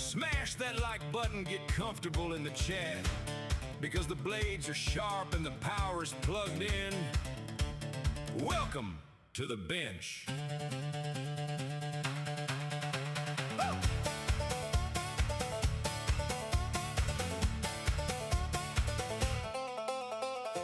Smash that like button, get comfortable in the chat, because the blades are sharp and the power is plugged in. Welcome to the bench.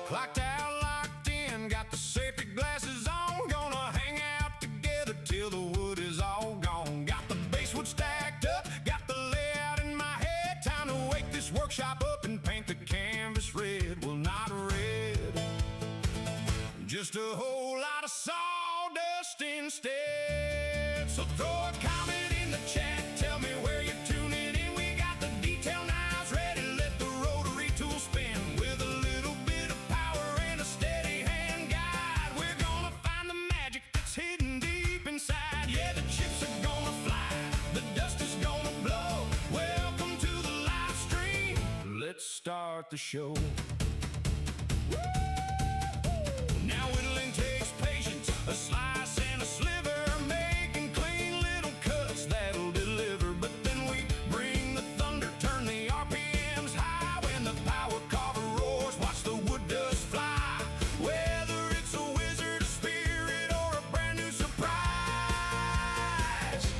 Clocked out, locked in, got the safety glasses on. Gonna hang out together till the wood is all gone. Got the basswood stacked up, got the layout in my head. Time to wake this workshop up and paint the canvas red. Well, not red, just a whole lot of sawdust instead. So throw a comment in the chat, tell me where you're tuning in. We got the detail knives ready, let the rotary tool spin. With a little bit of power and a steady hand guide, we're gonna find the magic that's hidden deep inside. Yeah, the chips are gonna fly, the dust is gonna blow. Welcome to the live stream, let's start the show. Now whittling takes patience, a slice and a sliver, making clean little cuts that'll deliver. But then we bring the thunder, turn the RPMs high. When the power carver roars, watch the wood dust fly. Whether it's a wizard, a spirit, or a brand new surprise,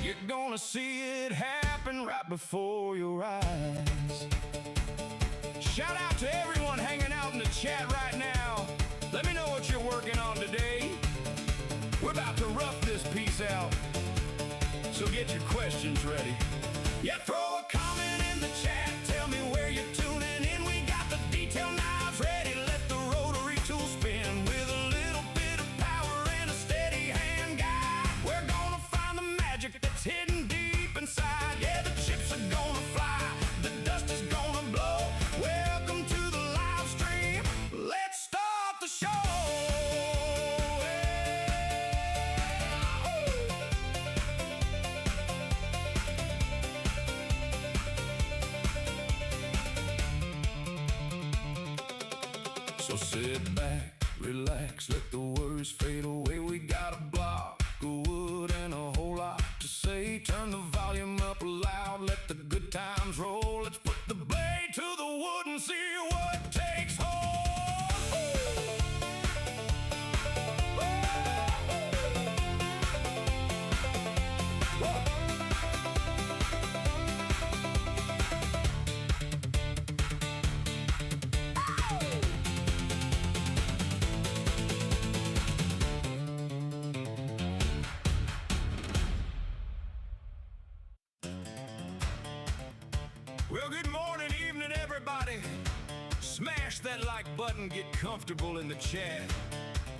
you're gonna see it happen right before your eyes. Shout out to everyone hanging out in the chat right now. Let me know what you're working on today. We're about to rough this piece out, so get your questions ready. Yeah, throw a comment in the chat, tell me where you're tuning in. We got the detail knives ready, let the rotary tool spin. With a little bit of power and a steady hand guide, we're gonna find the magic that's hidden deep inside. Yeah, the chips are gonna fly, the dust is gonna blow. Welcome to the live stream, let's start the show. So sit back, relax, let the worries fade away. We got a block of wood and a whole lot to say. Turn the volume up loud, let the good times roll. Let's put the blade to the wood and see what takes hold. Well, good morning, evening, everybody. Smash that like button, get comfortable in the chat,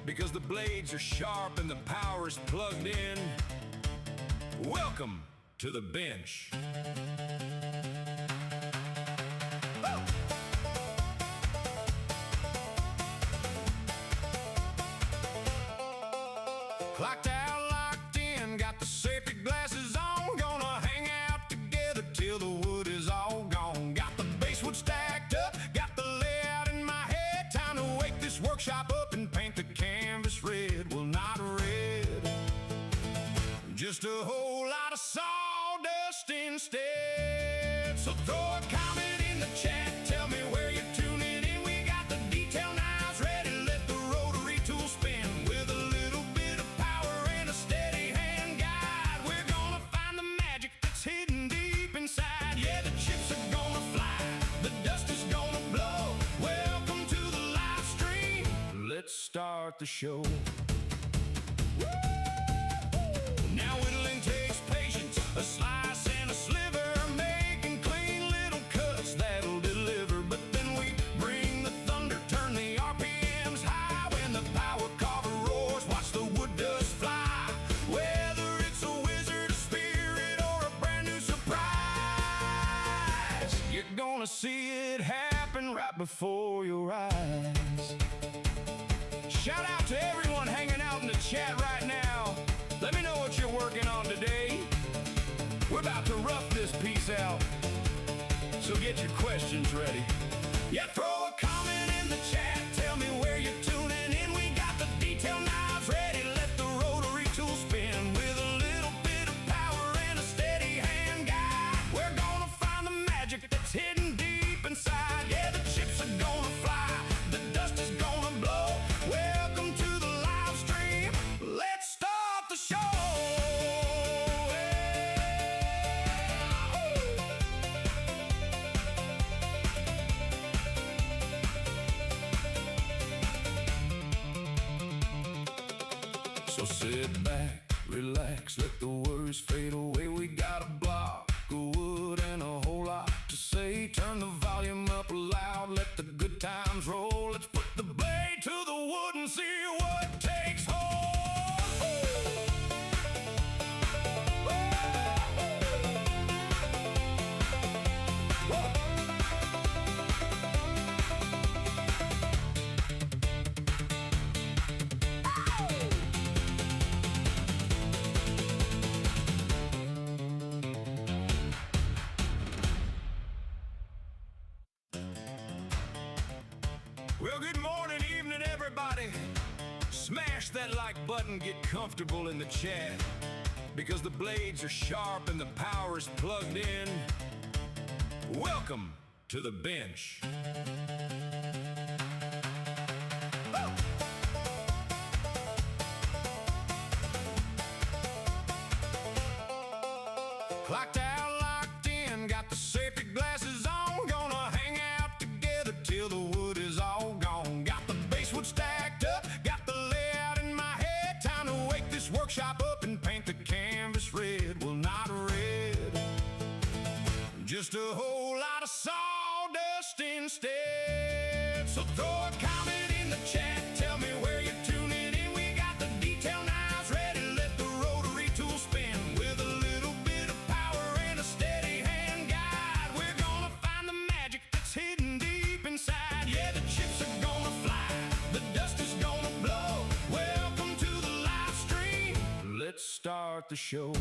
because the blades are sharp and the power is plugged in. Welcome to the bench. Clocked out, locked in, got the safety glasses on. Gonna hang out together till the wood is all gone. Got the basswood stacked up, got the layout in my head. Time to wake this workshop up and paint the canvas red. Well, not red, just a whole lot of sawdust instead. So throw a comment in the chat, tell me where you're tuning in. We got the detail knives ready, let the rotary tool spin. With a little bit of power and a steady hand guide, we're gonna find the magic that's hidden deep inside. Yeah, the chips are gonna fly, the dust is gonna blow. Welcome to the live stream, let's start the show. Now whittling takes patience, a slice and a sliver, making clean little cuts that'll deliver. But then we bring the thunder, turn the RPMs high. When the power carver roars, watch the wood dust fly. Whether it's a wizard, a spirit, or a brand new surprise, you're gonna see it happen right before your eyes. Shout out to everyone hanging out in the chat right now. Let me know what you're working on today. We're about to rough this piece out, so get your questions ready. Yeah, throw a comment in the chat, tell me where you're tuning in. We got the detail knives ready, let the rotary tool spin. With a little bit of power and a steady hand guide, we're gonna So sit back, relax, let the worries fade away. We got a block of wood and a whole lot to say. Turn the volume up loud, let the good times roll. Let's put the blade to the wood and see what takes hold. Well, good morning, evening, everybody. Smash that like button, get comfortable in the chat, because the blades are sharp and the power is plugged in. Welcome to the bench. Clocked out, locked in, got the safety glasses on. Gonna hang out together till the wood is all gone. Got the basswood stacked up, got the layout in my head. Time to wake this workshop up and paint the canvas red. Well, not red, just a whole lot of sawdust instead. So throw a comment in the chat, tell me where you're tuning in. We got the detail knives ready, let the rotary tool spin. With a little bit of power and a steady hand guide, we're gonna find the magic that's hidden deep inside. Yeah, the chips are gonna fly, the dust is gonna blow. Welcome to the live stream, let's start the show.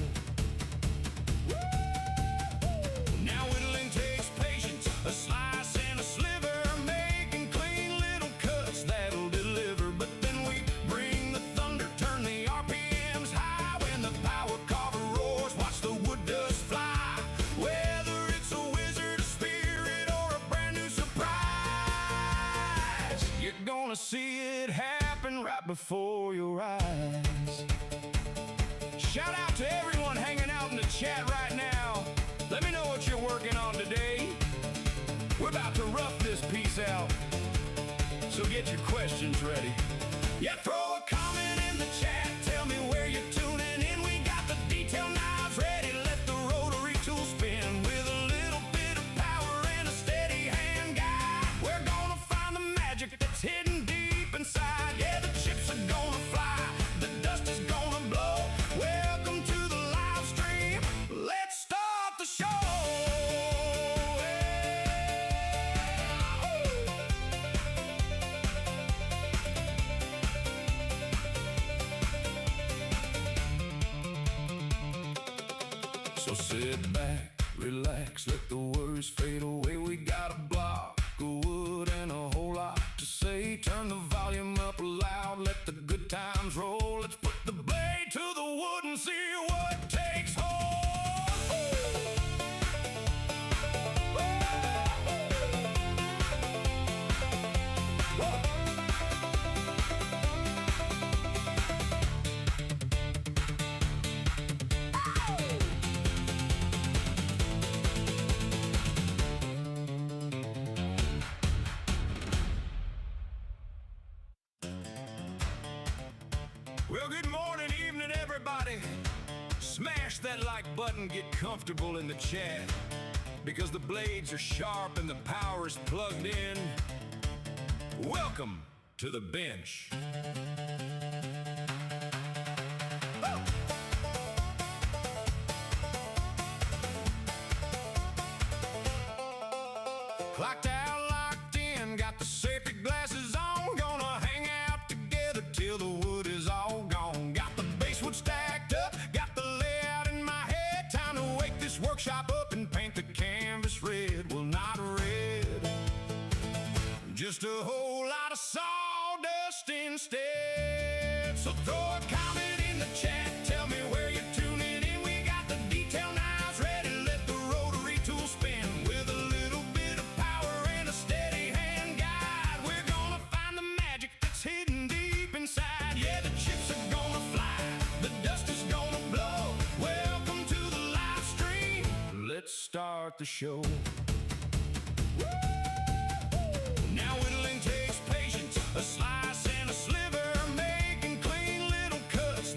Now whittling takes patience, a slice and a sliver, making clean little cuts that'll deliver. But then we bring the thunder, turn the RPMs high. When the power carver roars, watch the wood dust fly. Whether it's a wizard, a spirit, or a brand new surprise, you're gonna see it happen right before your eyes. Shout out to everyone hanging out in the chat right now. Let me know what you're working on today. We're about to rough this piece out, so get your questions ready. Yeah, throw a comment in the chat, tell me where you're tuning in. We got the detail knives ready, let the rotary tool spin. With a little bit of power and a steady hand guide, we're gonna find the magic that's hidden deep inside. Yeah, the chips are gonna fly, the dust is gonna blow. Welcome to the live stream, let's start the show. So sit back, relax, let the worries fade away. We got a block of wood and a whole lot to say. Turn the volume up loud, let the good times roll. Let's put the blade to the wood and see what takes hold. Well, good morning, evening, everybody. Smash that like button, get comfortable in the chat, because the blades are sharp and the power is plugged in. Welcome to the bench. Clocked out, locked in, got the safety glasses on. Gonna hang out together till the wood is all gone. Got the basswood stacked up, got the layout in my head. Time to wake this workshop up and paint the canvas red. Well, not red, just a whole lot of sawdust instead. So throw a comment in the chat, tell me where you're tuning in. We got the detail knives ready, let the rotary tool spin. With a little bit of power and a steady hand guide, we're gonna find the magic that's hidden deep inside. Yeah, the chips are gonna fly, the dust is gonna blow. Welcome to the live stream, let's start the show. Now whittling takes patience, a slice and a sliver, making clean little cuts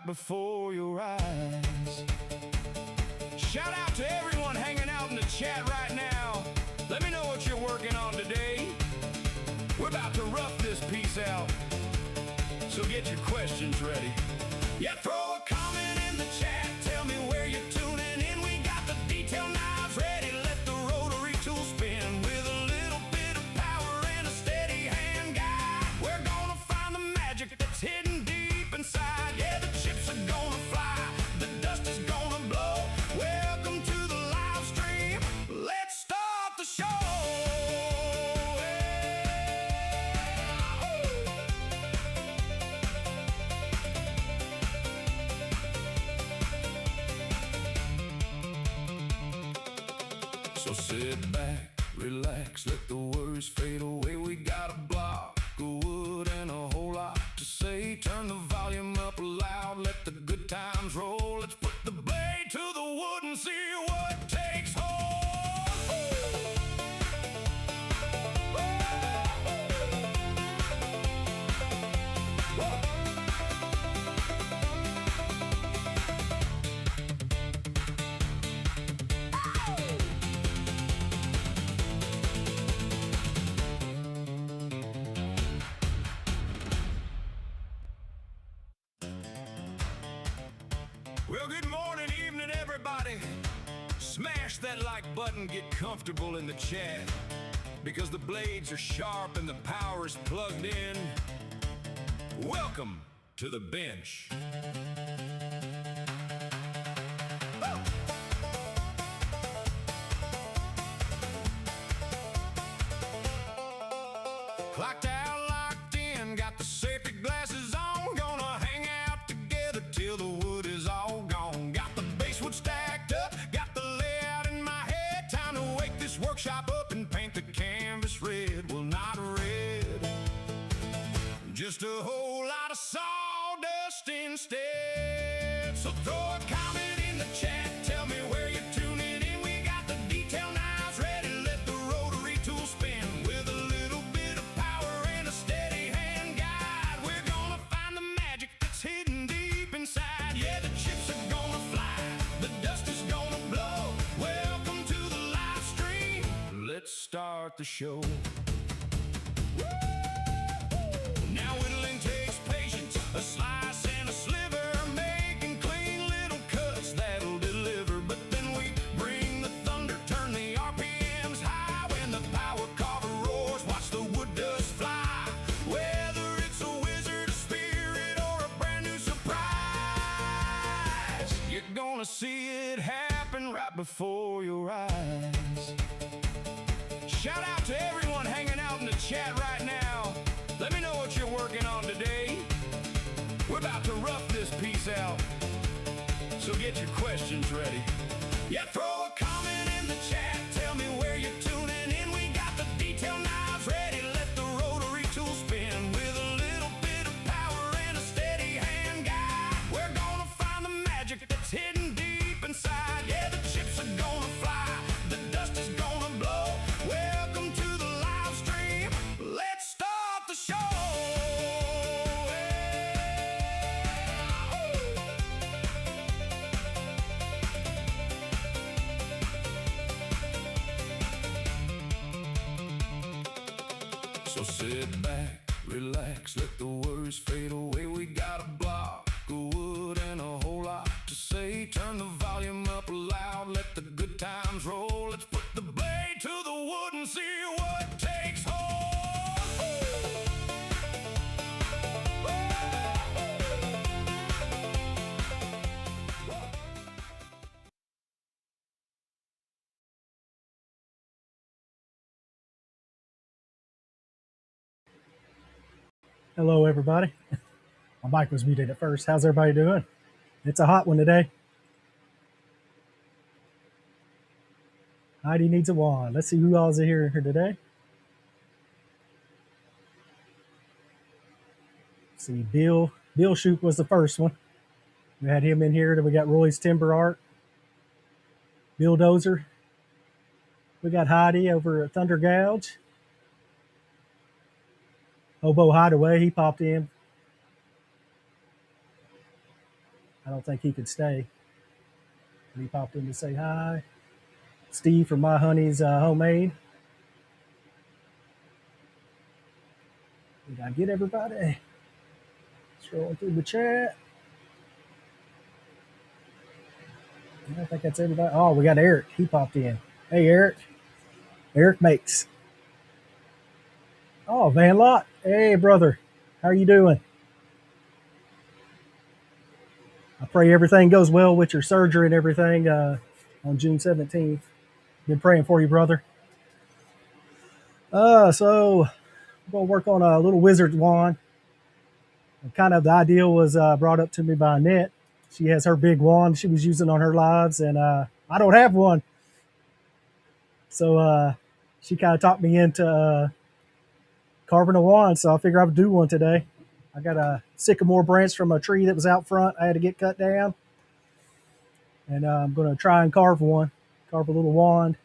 right before your eyes. Shout out to everyone hanging out in the chat right now. Let me know what you're working on today. We're about to rough this piece out, so get your questions ready. Yeah, throw a comment in the chat, tell me where you're tuning in. We got the detail knives ready, let the rotary tool spin. With a little bit of power and a steady hand guide, we're gonna find the magic that's hidden deep inside. Yeah, the chips are gonna fly, the dust is gonna blow. Welcome to the live stream, let's start the show. So sit back, relax, let the worries fade away. We got a block of wood and a whole lot to say. Turn the volume up loud, let the good times roll. Let's put the blade to the wood and see what takes hold. Well, good morning, evening, everybody. Smash that like button, get comfortable in the chat, because the blades are sharp and the power is plugged in. Welcome to the bench. Clocked out, locked in, got the safety glasses on. Gonna hang out together till the wood is all gone. Got the basswood stacked up, got the layout in my head. Time to wake this workshop up and paint the canvas red. Well, not red, just a whole lot of sawdust instead. So throw a comment in the chat, tell me where you're tuning in. We got the detail knives ready, let the rotary tool spin. With a little bit of power and a steady hand guide, we're gonna find the magic that's hidden deep inside. Yeah, the chips are gonna fly, the dust is gonna blow. Welcome to the live stream, let's start the show. Now whittling takes patience, a slice and a sliver, making clean little cuts that'll deliver. But then we bring the thunder, turn the RPMs high. When the power carver roars, watch the wood dust fly. Whether it's a wizard, a spirit, or a brand new surprise, you're gonna see it happen right before your eyes. Shout out to everyone hanging out in the chat right now. Let me know what you're working on today. We're about to rough this piece out, so get your questions ready. Yeah, throw a comment in the chat, tell me where you're tuning in. We got the detail knives ready, let the rotary tool spin. With a little bit of power and a steady hand guide, we're gonna find the magic that's hidden deep inside. Yeah, the chips are gonna fly, the dust is gonna blow. Welcome to the live stream, let's start the show. So sit back, relax, let the worries fade away. We got a block of wood and a whole lot to say. Turn the volume up loud, let the good times roll. Let's put the blade to the wood and see what takes hold. Hello, everybody. My mic was muted at first. How's everybody doing? It's a hot one today. Heidi needs a wand. Let's see who all is here today. Let's see, Bill Shoup was the first one. We had him in here. Then we got Roy's Timber Art, Bill Dozer. We got Heidi over at Thunder Gouge. Hobo Hideaway, he popped in. I don't think he could stay. But he popped in to say hi. Steve from My Honey's Homemade. Did I get everybody? Scrolling through the chat. I think that's everybody. Oh, we got Eric. He popped in. Hey, Eric. Eric Makes. Oh, Van Lot. Hey, brother. How are you doing? I pray everything goes well with your surgery and everything on June 17th. Been praying for you, brother. So I'm going to work on a little wizard wand. And kind of the idea was brought up to me by Annette. She has her big wand she was using on her lives, and I don't have one. So she kind of talked me into carving a wand, so I figure I would do one today. I got a sycamore branch from a tree that was out front. I had to get cut down, and I'm going to try and carve one, carve a little wand.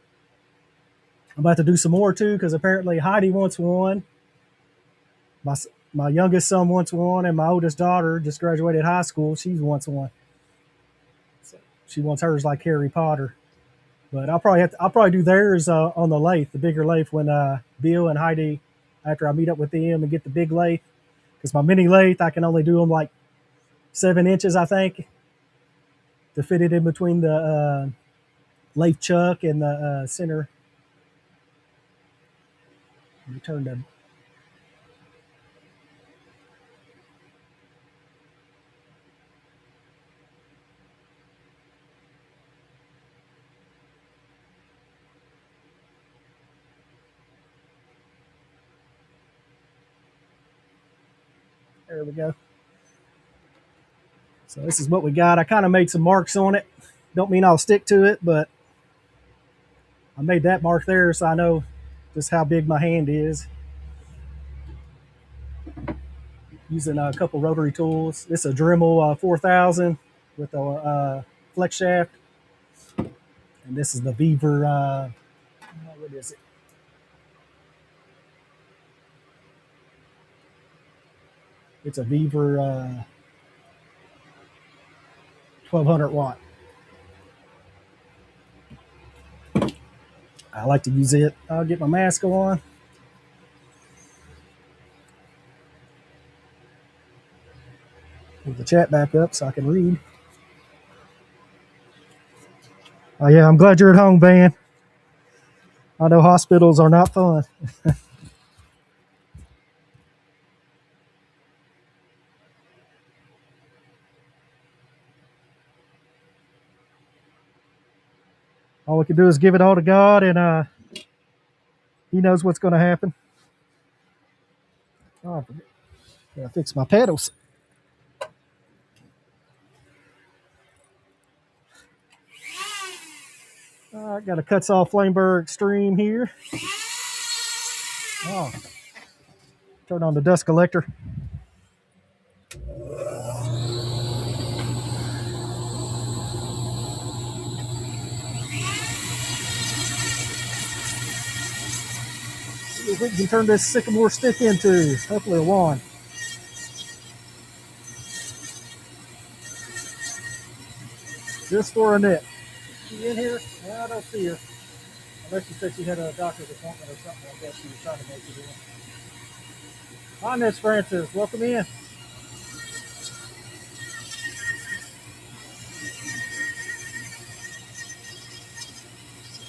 I'm about to do some more too because apparently Heidi wants one. My youngest son wants one, and my oldest daughter just graduated high school. She wants one. So she wants hers like Harry Potter. But I'll probably do theirs on the lathe, the bigger lathe, when Bill and Heidi, after I meet up with them and get the big lathe. Because my mini lathe, I can only do them like 7 inches, I think, to fit it in between the lathe chuck and the center. Let me turn the. There we go. So this is what we got. I kind of made some marks on it. Don't mean I'll stick to it, but I made that mark there so I know just how big my hand is. Using a couple rotary tools. This is a Dremel 4000 with a flex shaft. And this is the Beaver, what is it? It's a Beaver 1200 watt. I like to use it. I'll get my mask on. Put the chat back up so I can read. Oh yeah, I'm glad you're at home, Van. I know hospitals are not fun. All we can do is give it all to God, and He knows what's going to happen. Oh, I gotta fix my pedals. I got a Cuts Off Flameburg Extreme here. Oh, turn on the dust collector. See if we can turn this sycamore stick into hopefully a wand. Just for Annette. She in here? I don't see her. Unless she said she had a doctor's appointment or something like that. She was trying to make it in. Hi, Miss Francis. Welcome in.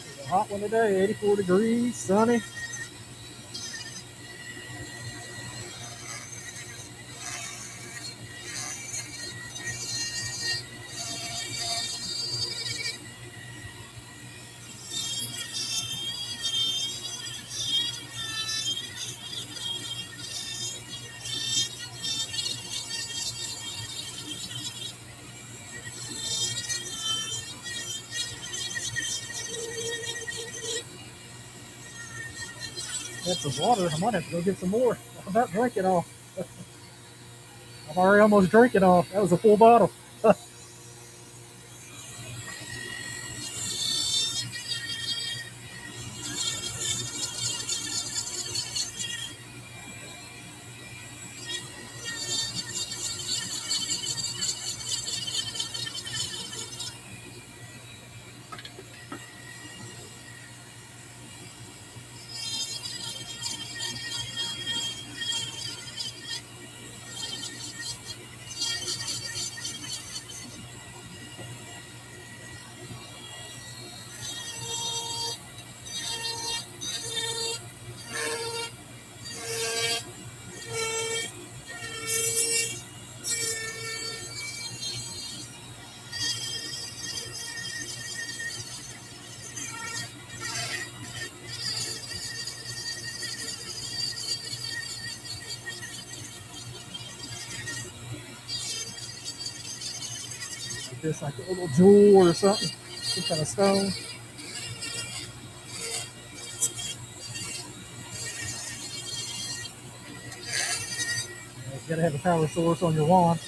It's a hot one today. 84 degrees, sunny. Got some water. I might have to go get some more. I'm about to drink it all. I've already almost drank it all. That was a full bottle. this like a little jewel or something, some kind of stone. You gotta have a power source on your wand.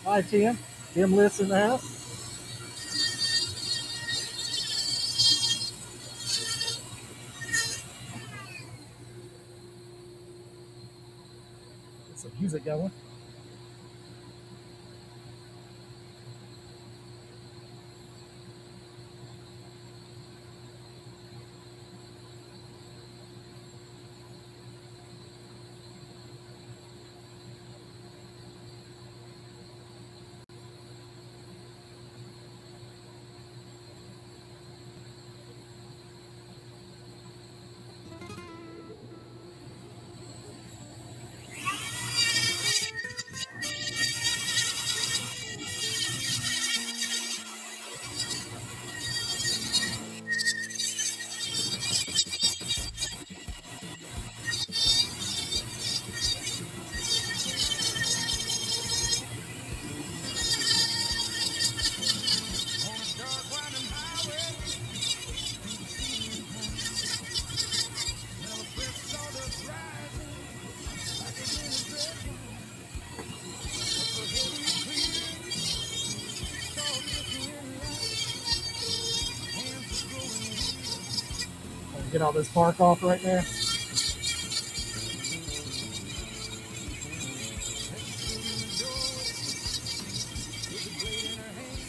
Hi, Tim. Tim lives in the house. Get some music going. On a dark winding highway, smell of fresh sawdust rising like a vinaigrette wine. Up ahead is clear, tall flickering light, hands are growing weak. Get all this bark off right now. As she stood in the doorway with a blade in her hand,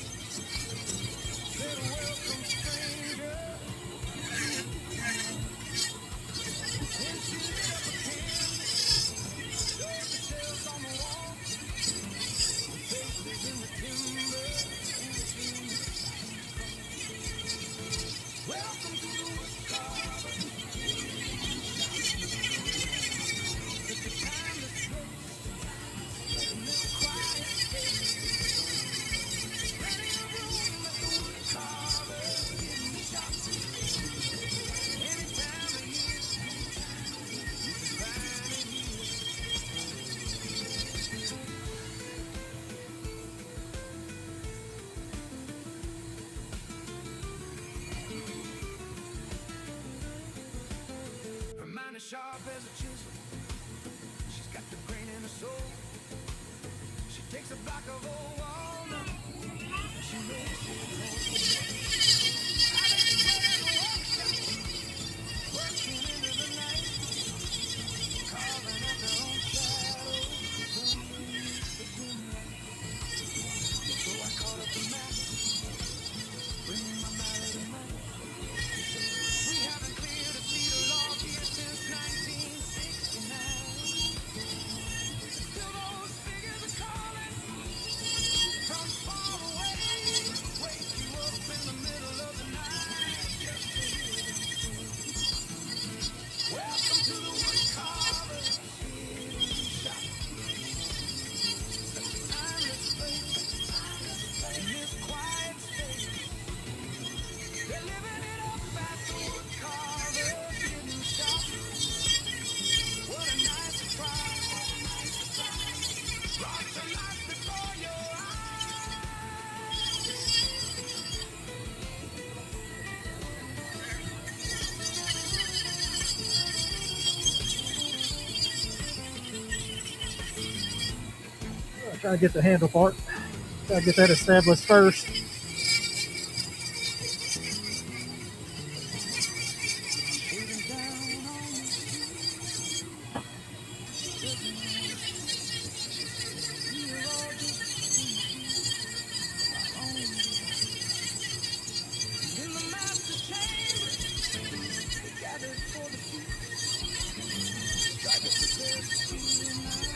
said, "Welcome, stranger." Then she lit up a candle, showed the shells on the wall, the faces in the timber, and seemed welcome to the wood carver. It's a timeless place in this quiet space. Plenty of room at the wood carver, hidden shop. Any time of year, you can find it here. Her mind is sharp as a chisel. She's got the grain in her soul. She takes a block of old walnut. She makes it whole. I done sat in the workshop, working into the night, carving out their own shadows underneath the dim light. So I caught up the map, bringing my mallet in mind. We haven't cleared a seat of log here since 1969. Still those figures are calling from far away. Wake you up in the middle of the night just to hear them sing. Welcome to the wood carver hidden shop. Such a timeless place in this quiet space. They're living it up at the wood carver hidden shop. What a nice surprise. Brought to life before your eyes. I'll try to get the handle part. Try to get that established first. Shaving down on the street, doesn't matter. We are all just our own device. In the master chamber, they gathered for the feast. Tried to prepare for steel night.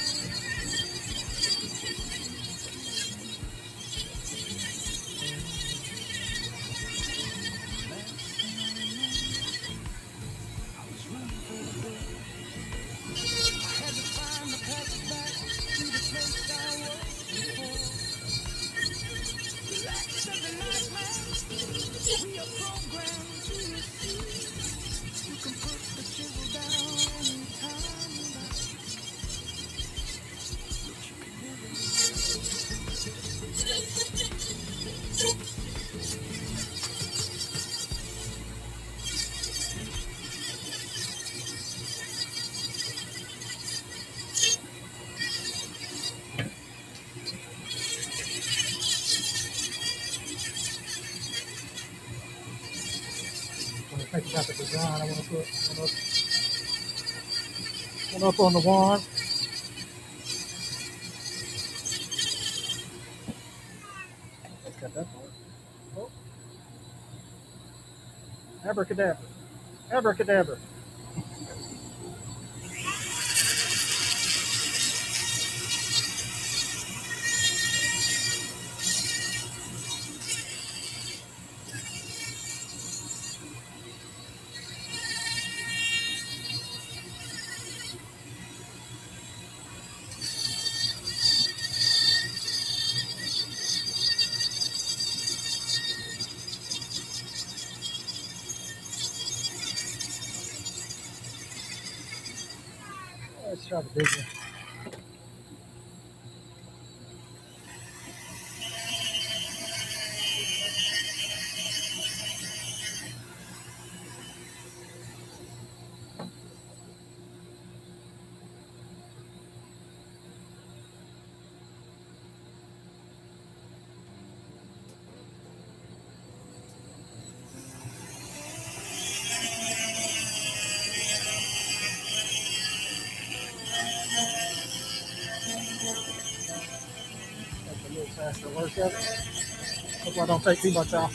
Got the design I want to put one up on the wand. Got that part. Oh, abracadabra. Abracadabra. Let's try the big one. That's a little faster work of it. Hope I don't take too much off.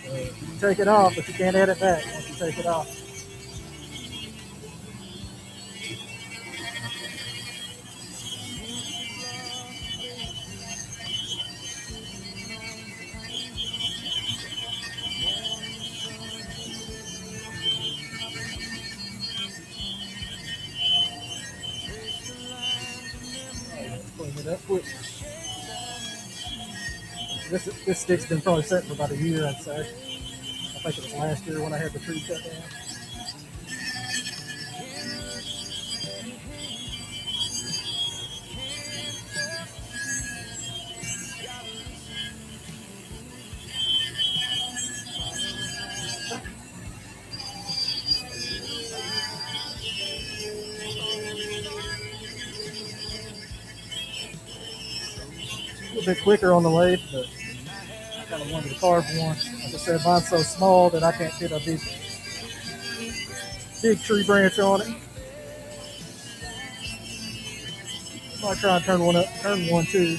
You can take it off, but you can't edit back once you take it off. Clean it up quick. This stick's been probably set for about a year, I'd say. I think it was last year when I had the tree cut down. A little bit quicker on the lathe, but I kind of wanted to carve one. Like I said, mine's so small that I can't fit a big tree branch on it. Might try and turn one too.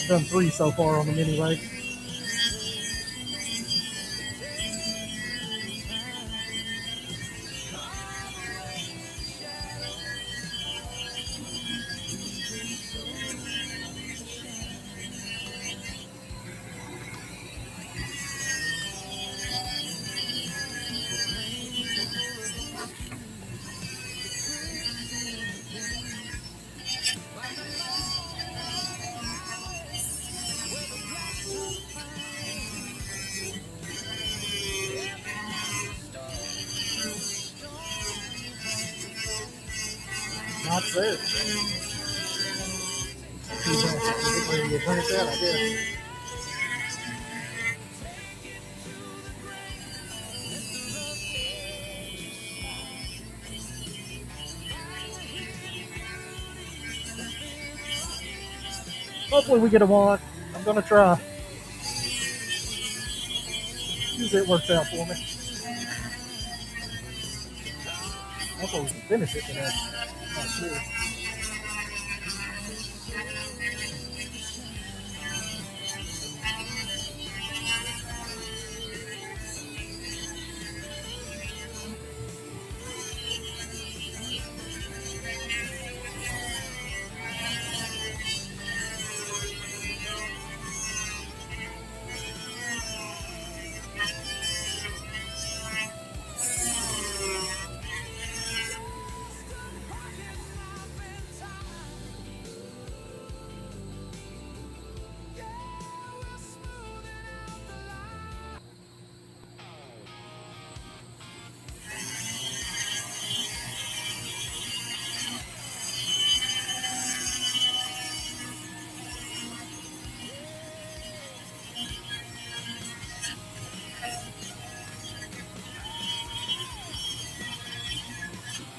I've done 3 so far on the mini lathe. Not there. Ready to branch out, I guess. Hopefully we get a wand. I'm gonna try. Usually it works out for me. Hopefully we can finish it today. Not sure.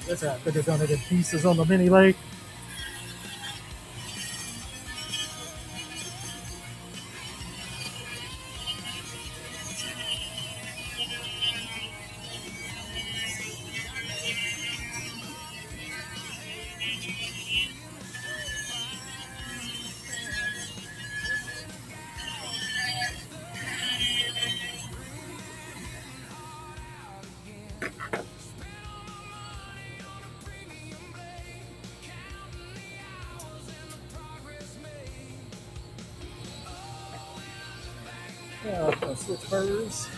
That's how I could have done it in pieces on the mini lathe. Switch birds.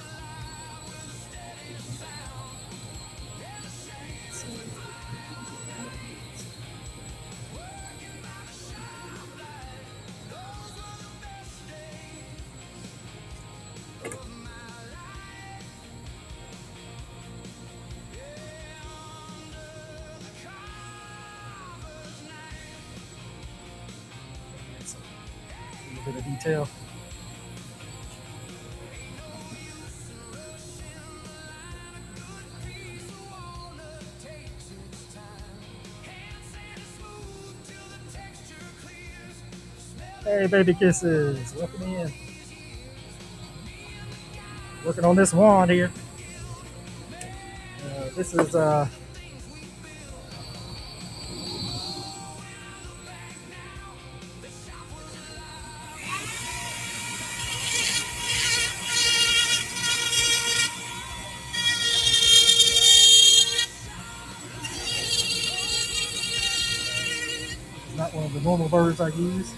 A little bit of detail. Hey, baby kisses, welcome in. Working on this wand here. This is not one of the normal birds I use.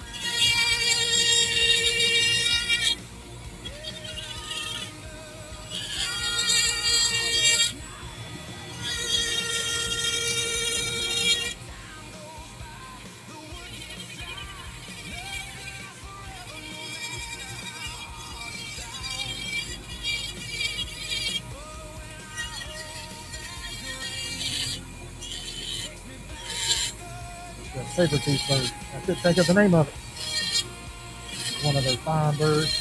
The saber-tooth bird. I couldn't think of the name of it. One of those fine birds.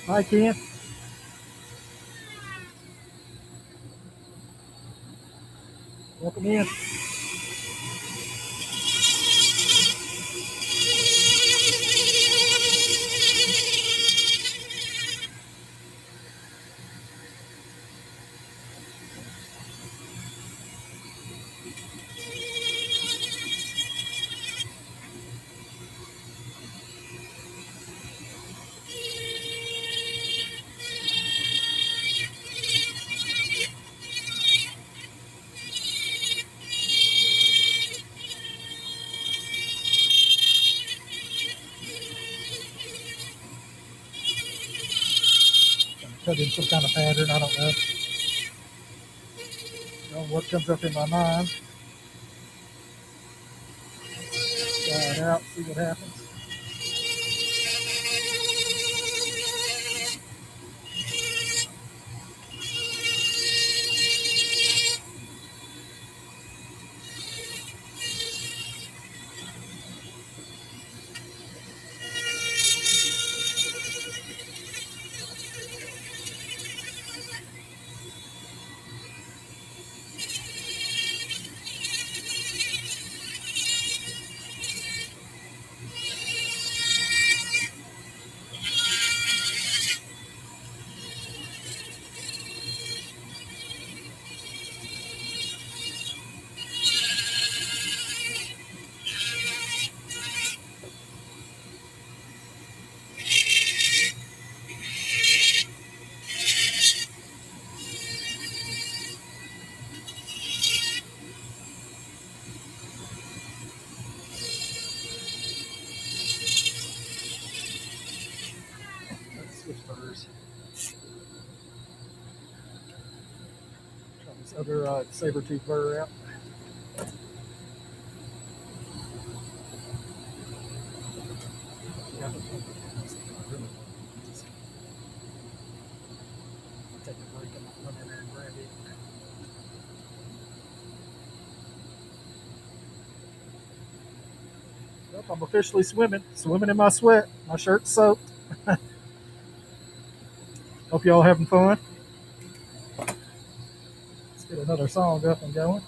Hi, Ken. Welcome in. Cut in some kind of pattern. I don't know. What comes up in my mind. Try it out, see what happens. Another saber-tooth burr out. Got take a break and run in there and grab it. Well, I'm officially swimming in my sweat. My shirt's soaked. Hope y'all having fun. Let's get another song up and going.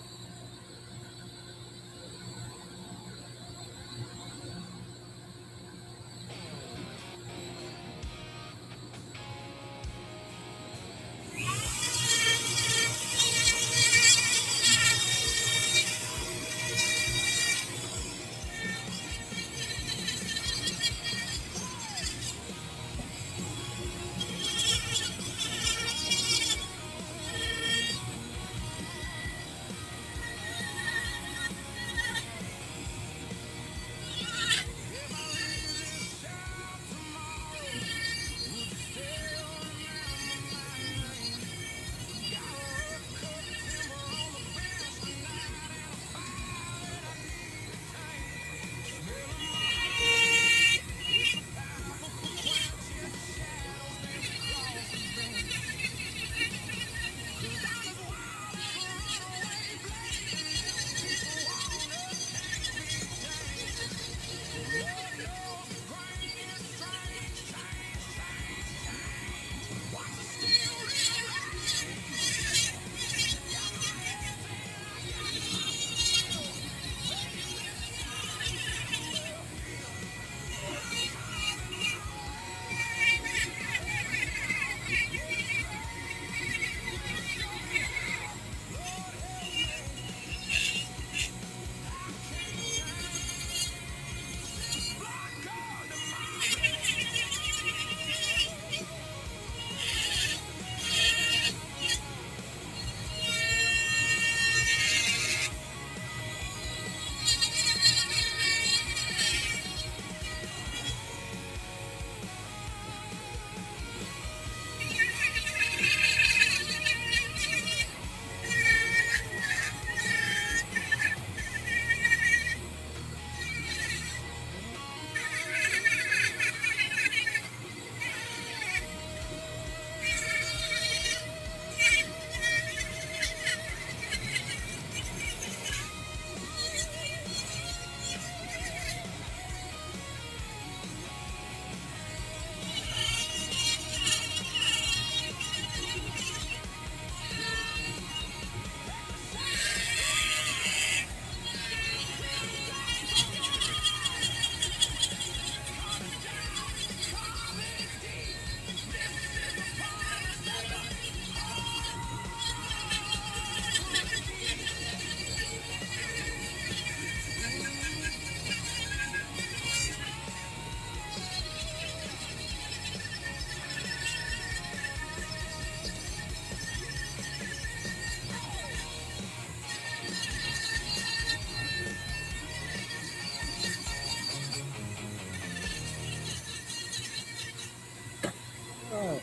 Oh,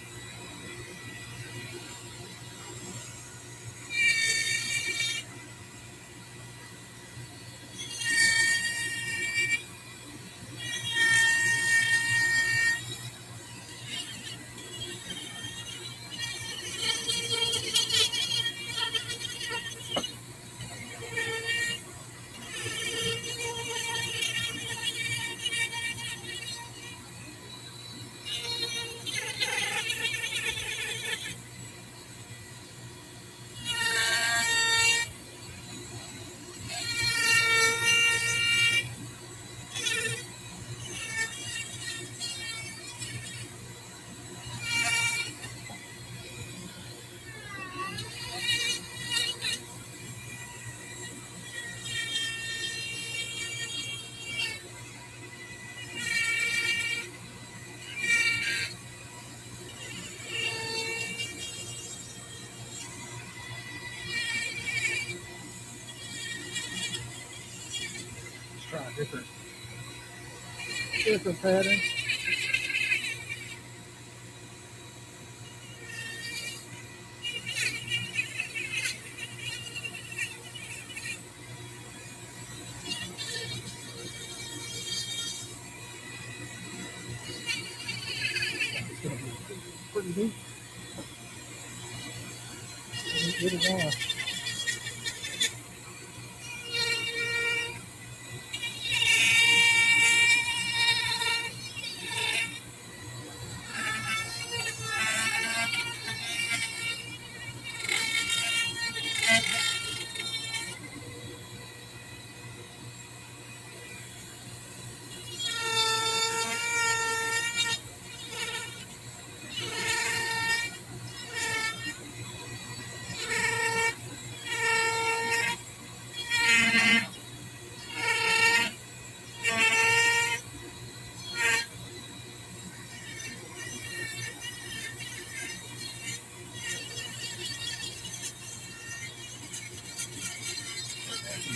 let's try a different pattern. do. Get it on.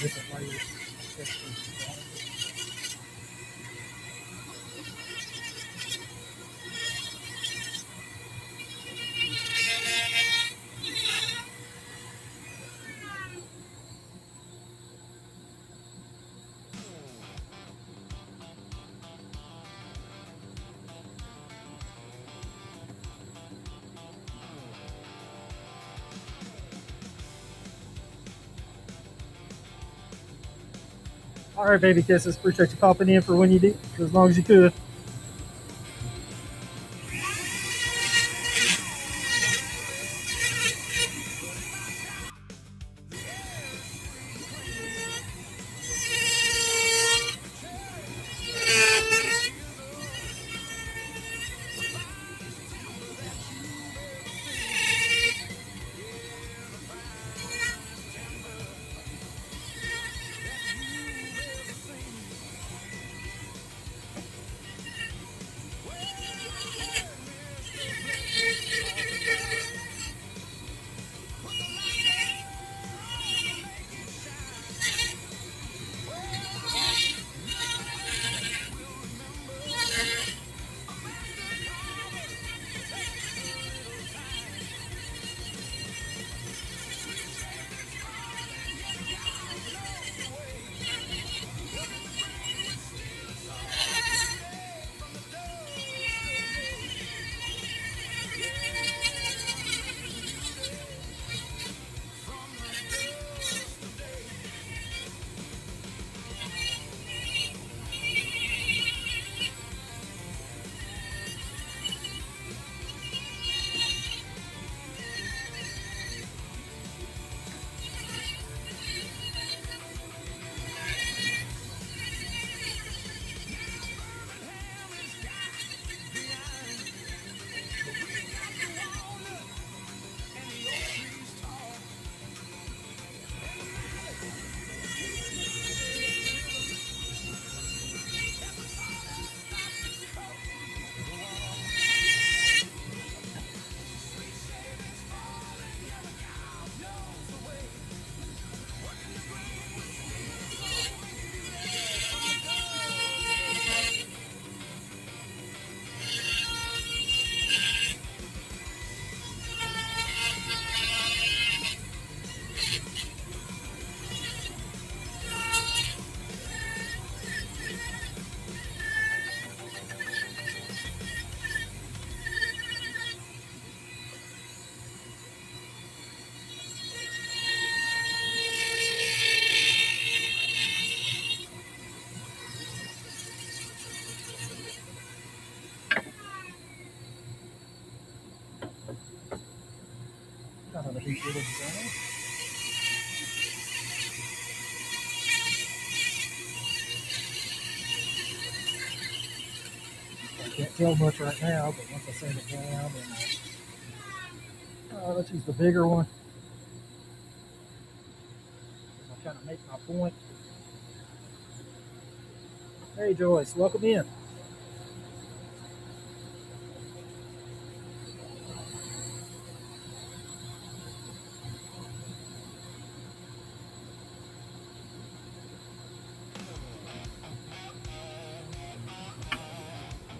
Different layers. All right, baby kisses. Appreciate you popping in for when you did, for as long as you could. Kind of a neat little design. I can't tell much right now, but once I sand it down, and let's use the bigger one. I'll kind of make my point. Hey, Joyce, welcome in.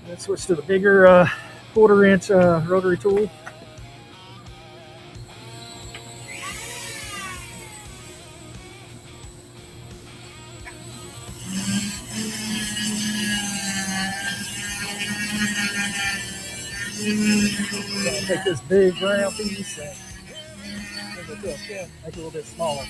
Let's switch to the bigger quarter-inch rotary tool. So I'll take this big round piece and make it a little bit smaller.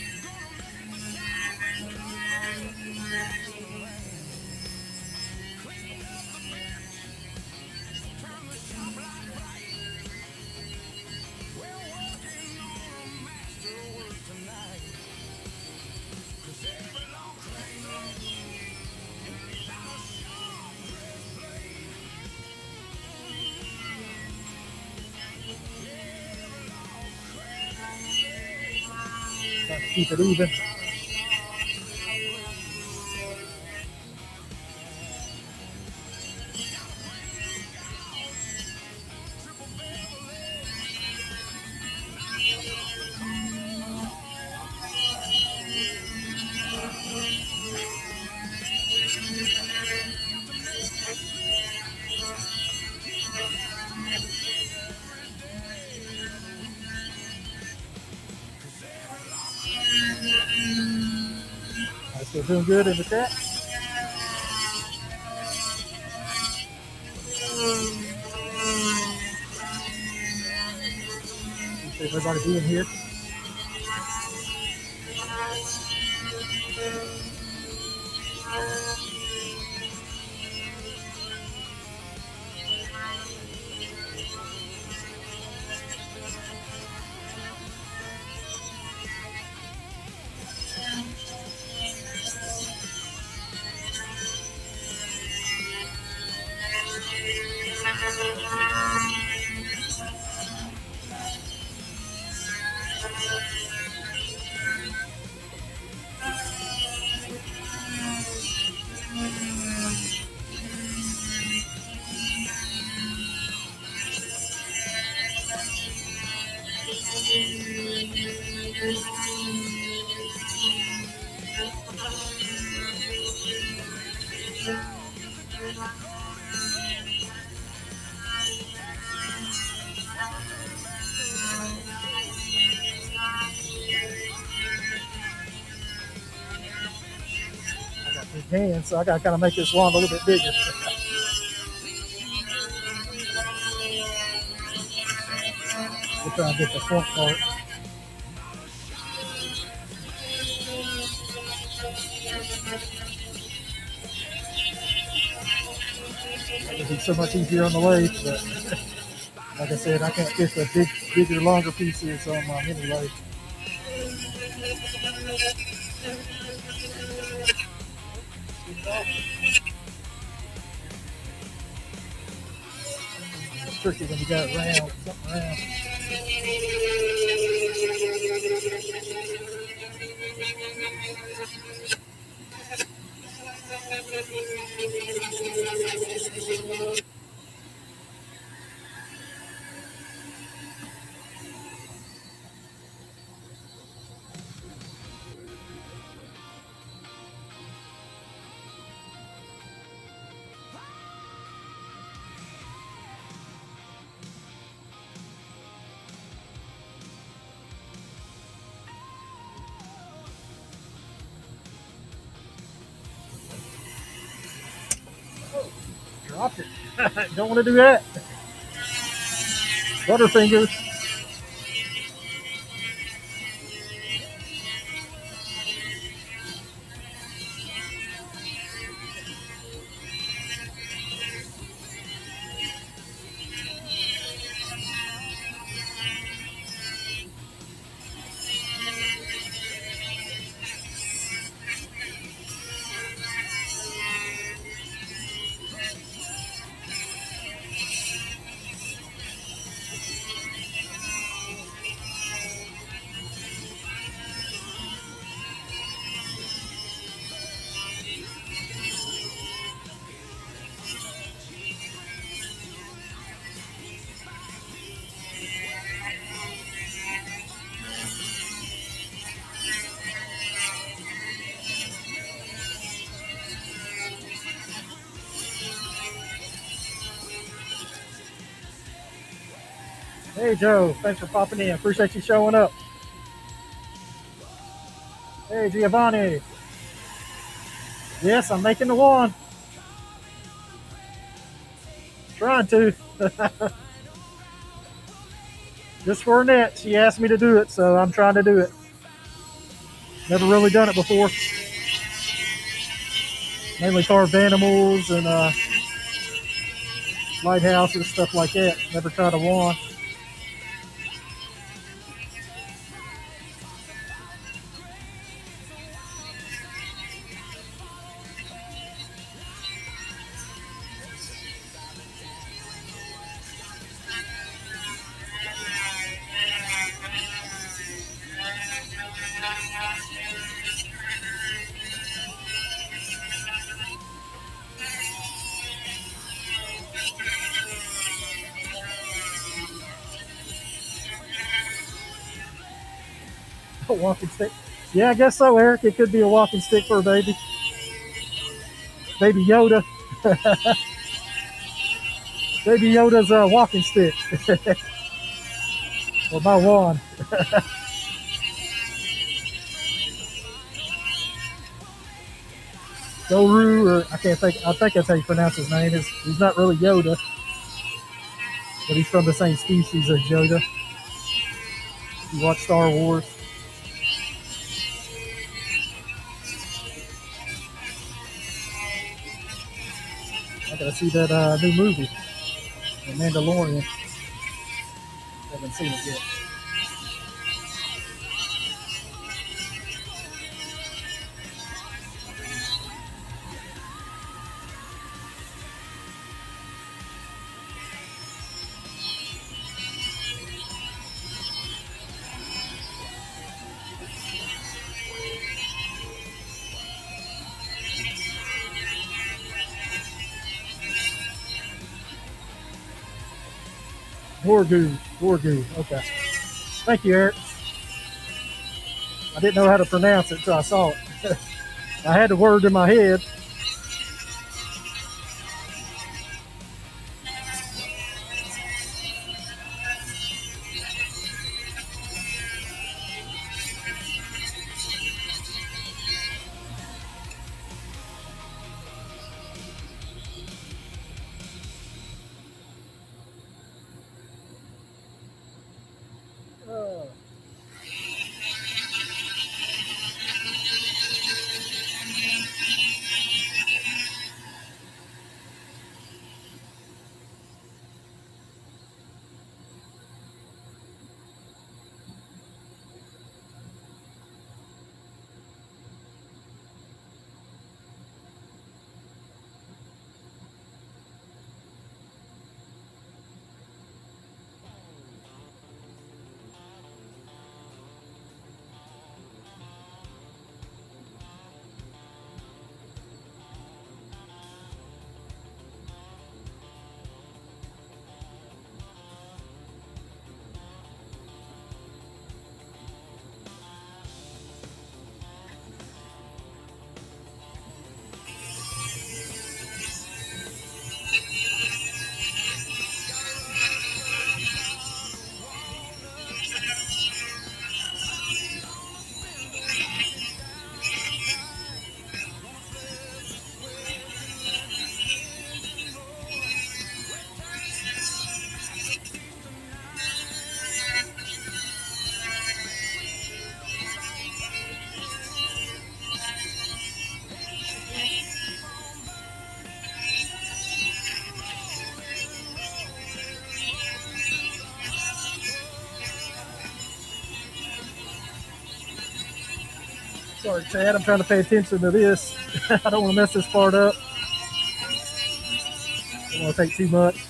Trying to keep it even. Still doing good in the chat. Appreciate everybody being here. I got big hands, so I got to kind of make this wand a little bit bigger. We'll try and get the front part. It'll be so much easier on the lathe, but like I said, I can't fit the bigger, longer pieces on my mini lathe. It's tricky when you got it round, something round. Dropped it. Don't want to do that. Butterfingers. Hey Joe, thanks for popping in. Appreciate you showing up. Hey Giovanni. Yes, I'm making the one. Trying to. Just for Annette. She asked me to do it, so I'm trying to do it. Never really done it before. Mainly carved animals and lighthouses, stuff like that. Never tried a wand. A walking stick. Yeah, I guess so, Eric. It could be a walking stick for a baby. Baby Yoda. Baby Yoda's a walking stick. Or my wand. Goru, or I can't think. I think that's how you pronounce his name. He's not really Yoda, but he's from the same species as Yoda. You watch Star Wars. I gotta see that new movie, The Mandalorian. Haven't seen it yet. Gorgu. Okay. Thank you, Eric. I didn't know how to pronounce it until I saw it. I had the word in my head. Uh, Sorry, Chad. I'm trying to pay attention to this. I don't want to mess this part up. I don't want to take too much.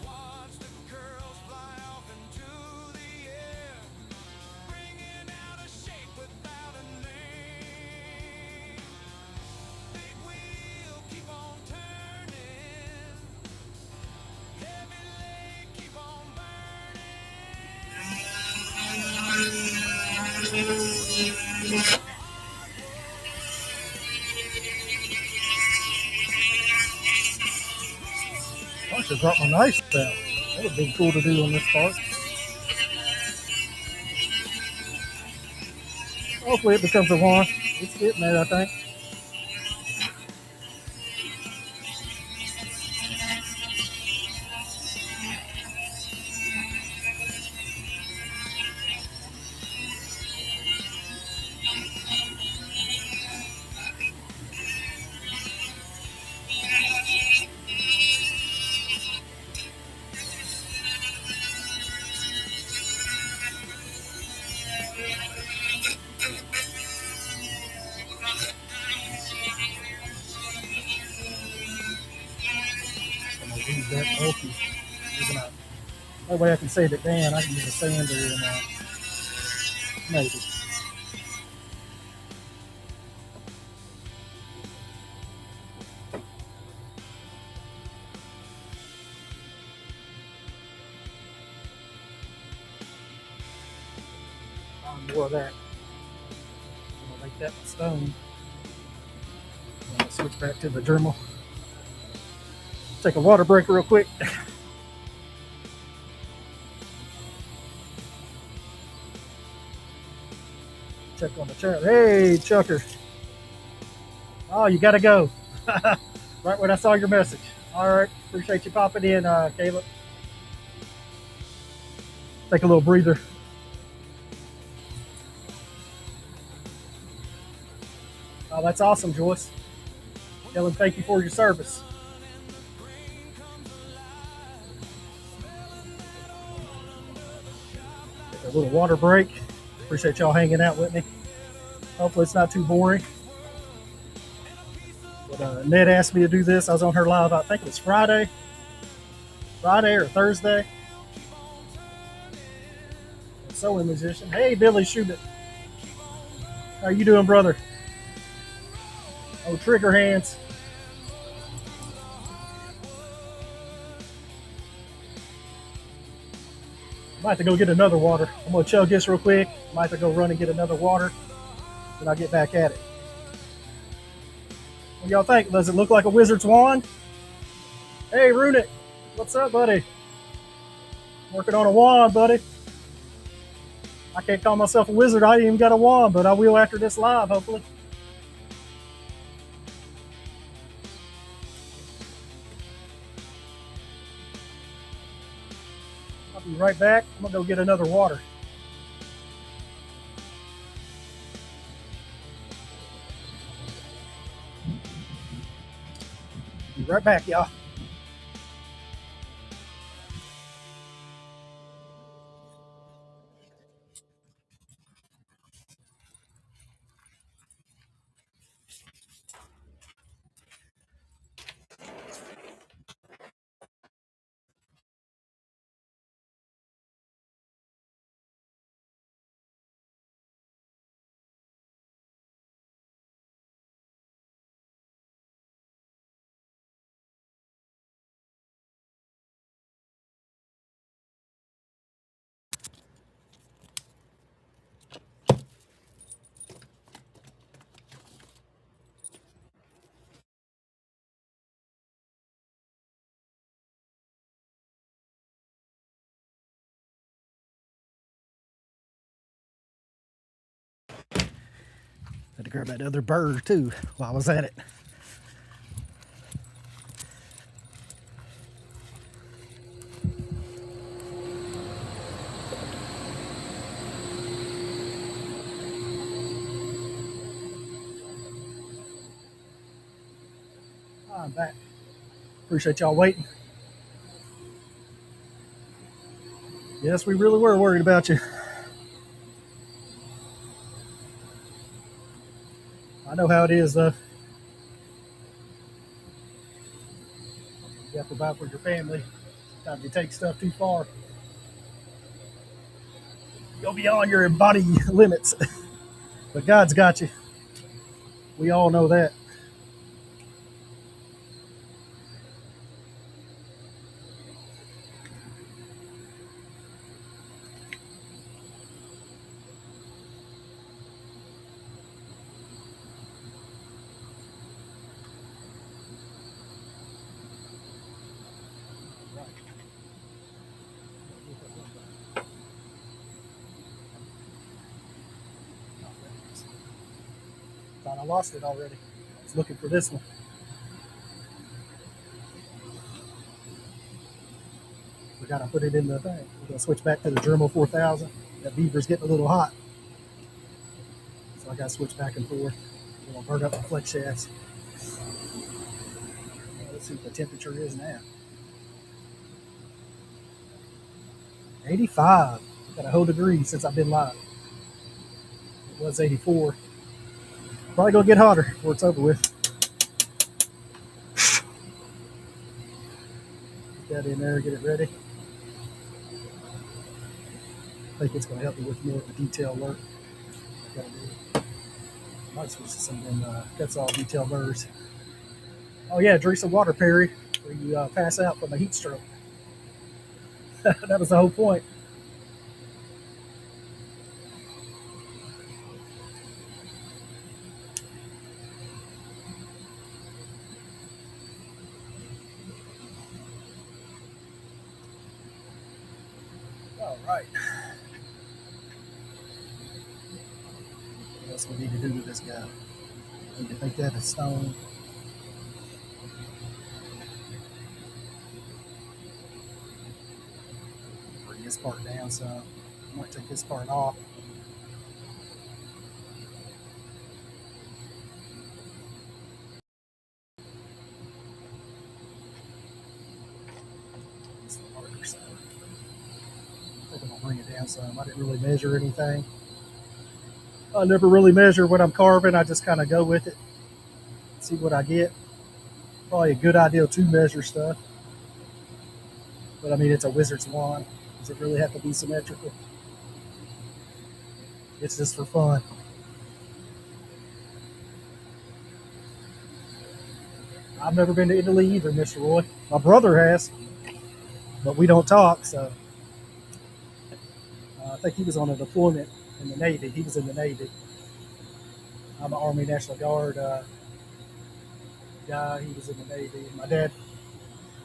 Watch the curls fly off into the air, bringing out a shape without a name. Big wheel keep on turning, heavy leg keep on burning. I should drop my knife out. That would be cool to do on this part. Hopefully it becomes a wand. It's getting there, I think. I'm gonna use that bulky. That way I can save it down. I can use a sander and maybe. More of that. I'm gonna make that my stone. I'm gonna switch back to the Dremel. Take a water break real quick. Check on the chat. Hey, Chucker. Oh, you gotta go. Right when I saw your message. All right. Appreciate you popping in, Caleb. Take a little breather. Oh, that's awesome, Joyce. Tell him thank you for your service. Take a little water break. Appreciate y'all hanging out with me. Hopefully it's not too boring. But Ned asked me to do this. I was on her live, I think it was Friday or Thursday. Sewing musician. Hey, Billy Schubert. How you doing, brother? Oh, trigger hands. Might have to go get another water. I'm gonna chug this real quick. Might have to go run and get another water. Then I'll get back at it. What y'all think? Does it look like a wizard's wand? Hey, Runic. What's up, buddy? Working on a wand, buddy. I can't call myself a wizard. I ain't even got a wand, but I will after this live, hopefully. I'll be right back. I'm gonna go get another water. Be right back, y'all. Had to grab that other bird too while I was at it. I'm back. Appreciate y'all waiting. Yes, we really were worried about you. I know how it is, though. You have to provide for your family. Sometimes you take stuff too far. Go beyond your body limits. But God's got you. We all know that. Thought I lost it already. I was looking for this one. We gotta put it in the thing. We're gonna switch back to the Dremel 4000. That beaver's getting a little hot, so I gotta switch back and forth. We're gonna burn up the flex shafts. Let's see what the temperature is now. 85. Got a whole degree since I've been live. It was 84. Probably gonna get hotter before it's over with. Put that in there, get it ready. I think it's gonna help me with more of the detail work. Might switch to some of them that's all detail burrs. Oh yeah, drink some water, Perry, where you pass out from a heat stroke. That was the whole point. All right. What else we need to do with this guy? Need to make that a stone. Bring this part down some. I might take this part off. This harder side. I think I'm gonna bring it down some. I didn't really measure anything. I never really measure when I'm carving. I just kind of go with it, see what I get. Probably a good idea to measure stuff. But I mean, it's a wizard's wand. Does it really have to be symmetrical? It's just for fun. I've never been to Italy either, Mr. Roy. My brother has, but we don't talk, so I think he was on a deployment in the Navy. He was in the Navy. I'm an Army National Guard guy. He was in the Navy.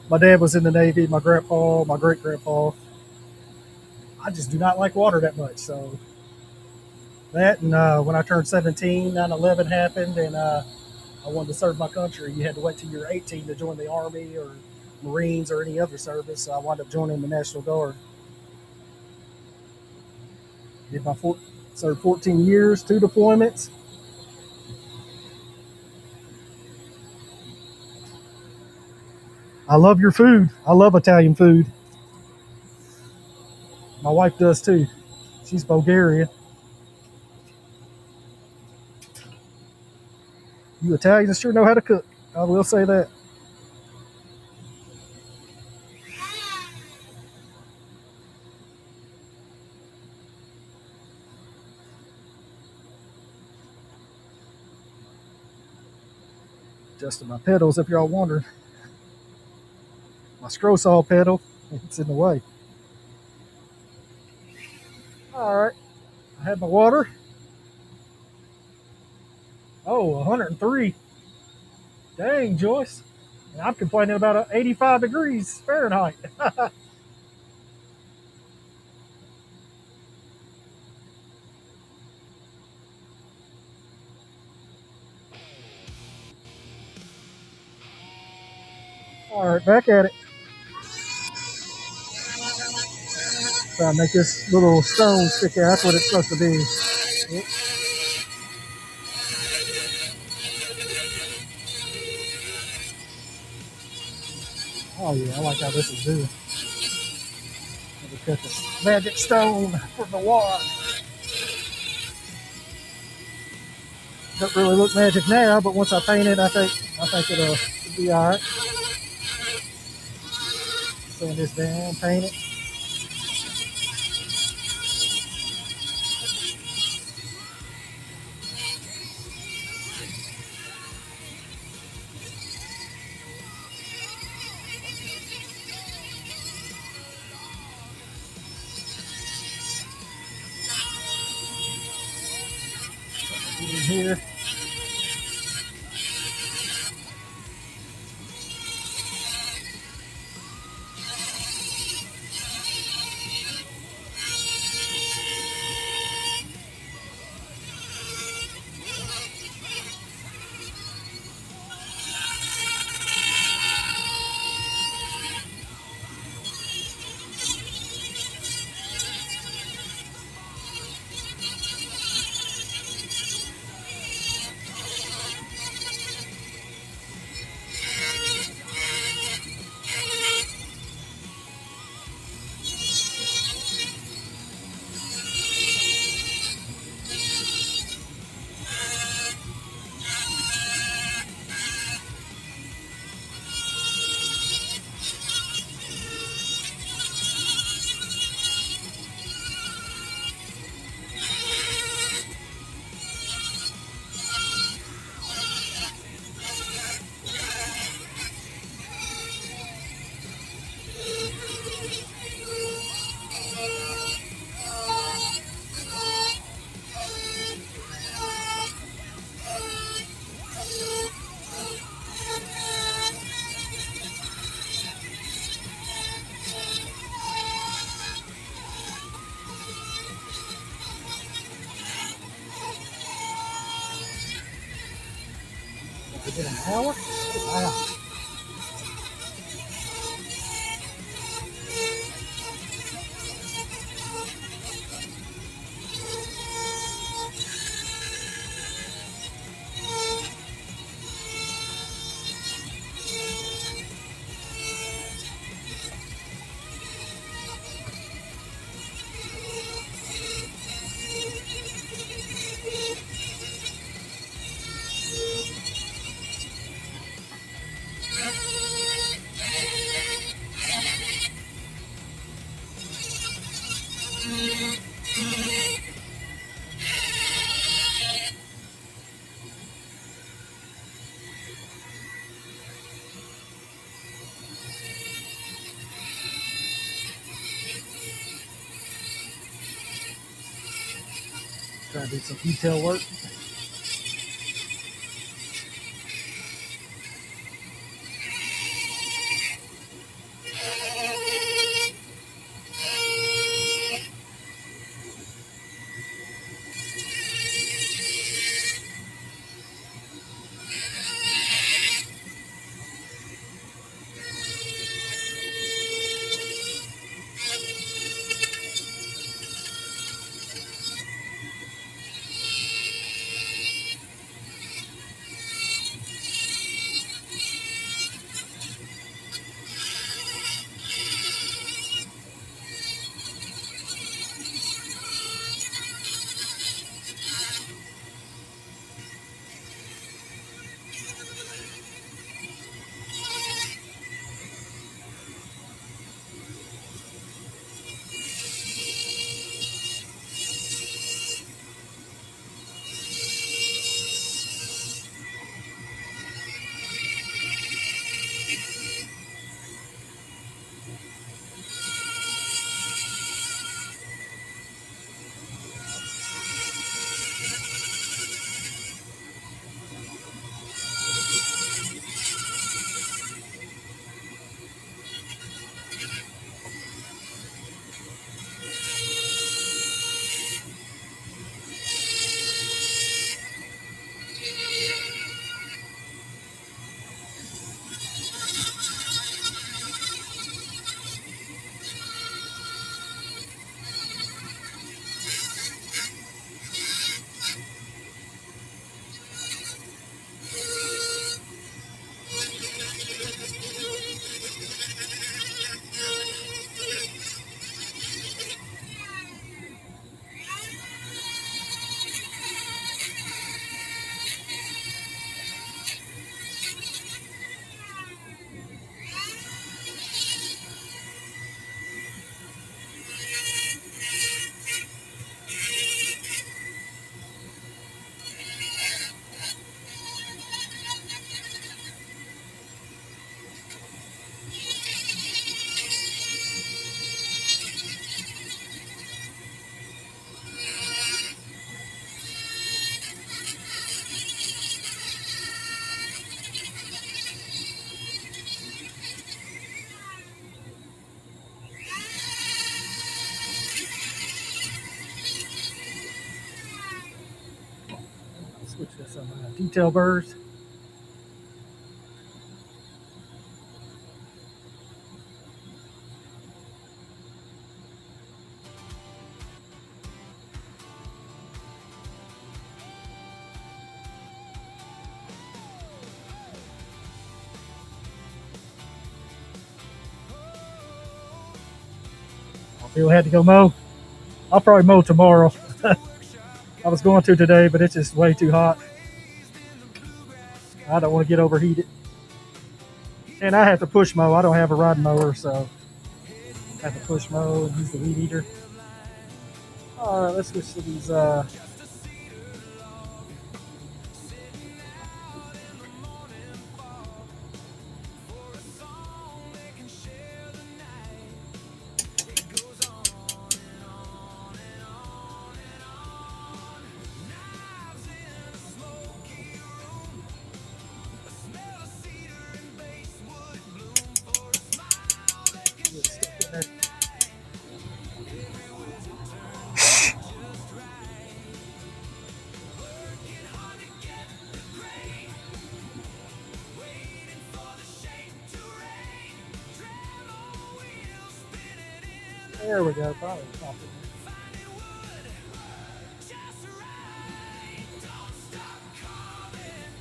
My dad was in the Navy. My grandpa, my great grandpa. I just do not like water that much. So that, and when I turned 17, 9/11 happened, and I wanted to serve my country. You had to wait till you were 18 to join the Army or Marines or any other service. So I wound up joining the National Guard. Did served 14 years, 2 deployments. I love your food. I love Italian food. My wife does too. She's Bulgarian. You Italians sure know how to cook. I will say that. Adjusting my pedals if y'all wondering. My scroll saw pedal, it's in the way. All right, I had my water. Oh, 103. Dang, Joyce. And I'm complaining about 85 degrees Fahrenheit. All right, back at it. Trying to make this little stone stick out. That's what it's supposed to be. Yep. Oh yeah, I like how this is doing. Let me cut this magic stone for the wand. Don't really look magic now, but once I paint it, I think it'll be all right. Sand this down, paint it. Get in here. Is it an hour? Wow. Trying to do some detail work. Switch to some detail burrs. Bill had to go mow. I'll probably mow tomorrow. I was going to today, but it's just way too hot. I don't want to get overheated. And I have to push mow. I don't have a rod mower, so I have to push mow and use the weed eater. All right, let's switch to these. There we go. Finally popped in. Just right. Don't stop carving.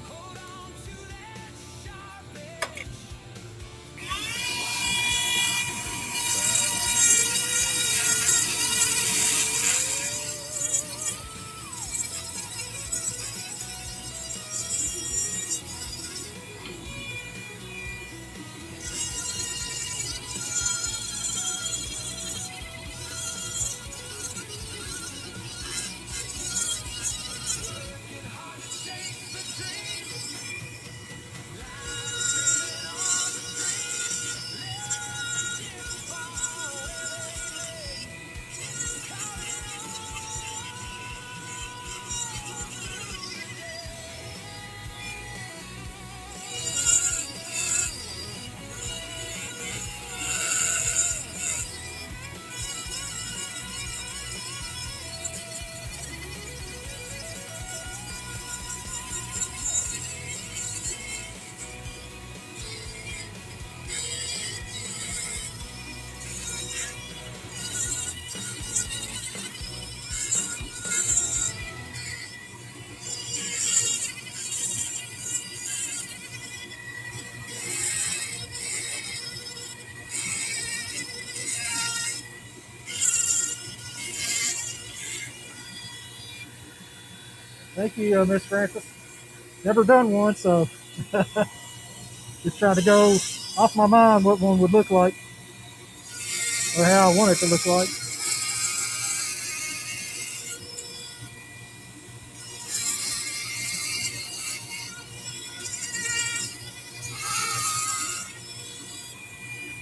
Hold on to that sharp edge. Working hard to chase the dream. Life living on the street. Looking for where they lay. Calling on through the Thank you, Miss Francis. Never done one, so just trying to go off my mind what one would look like or how I want it to look like.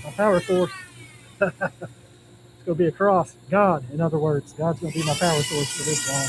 My power source is going to be a cross. God, in other words, God's going to be my power source for this long.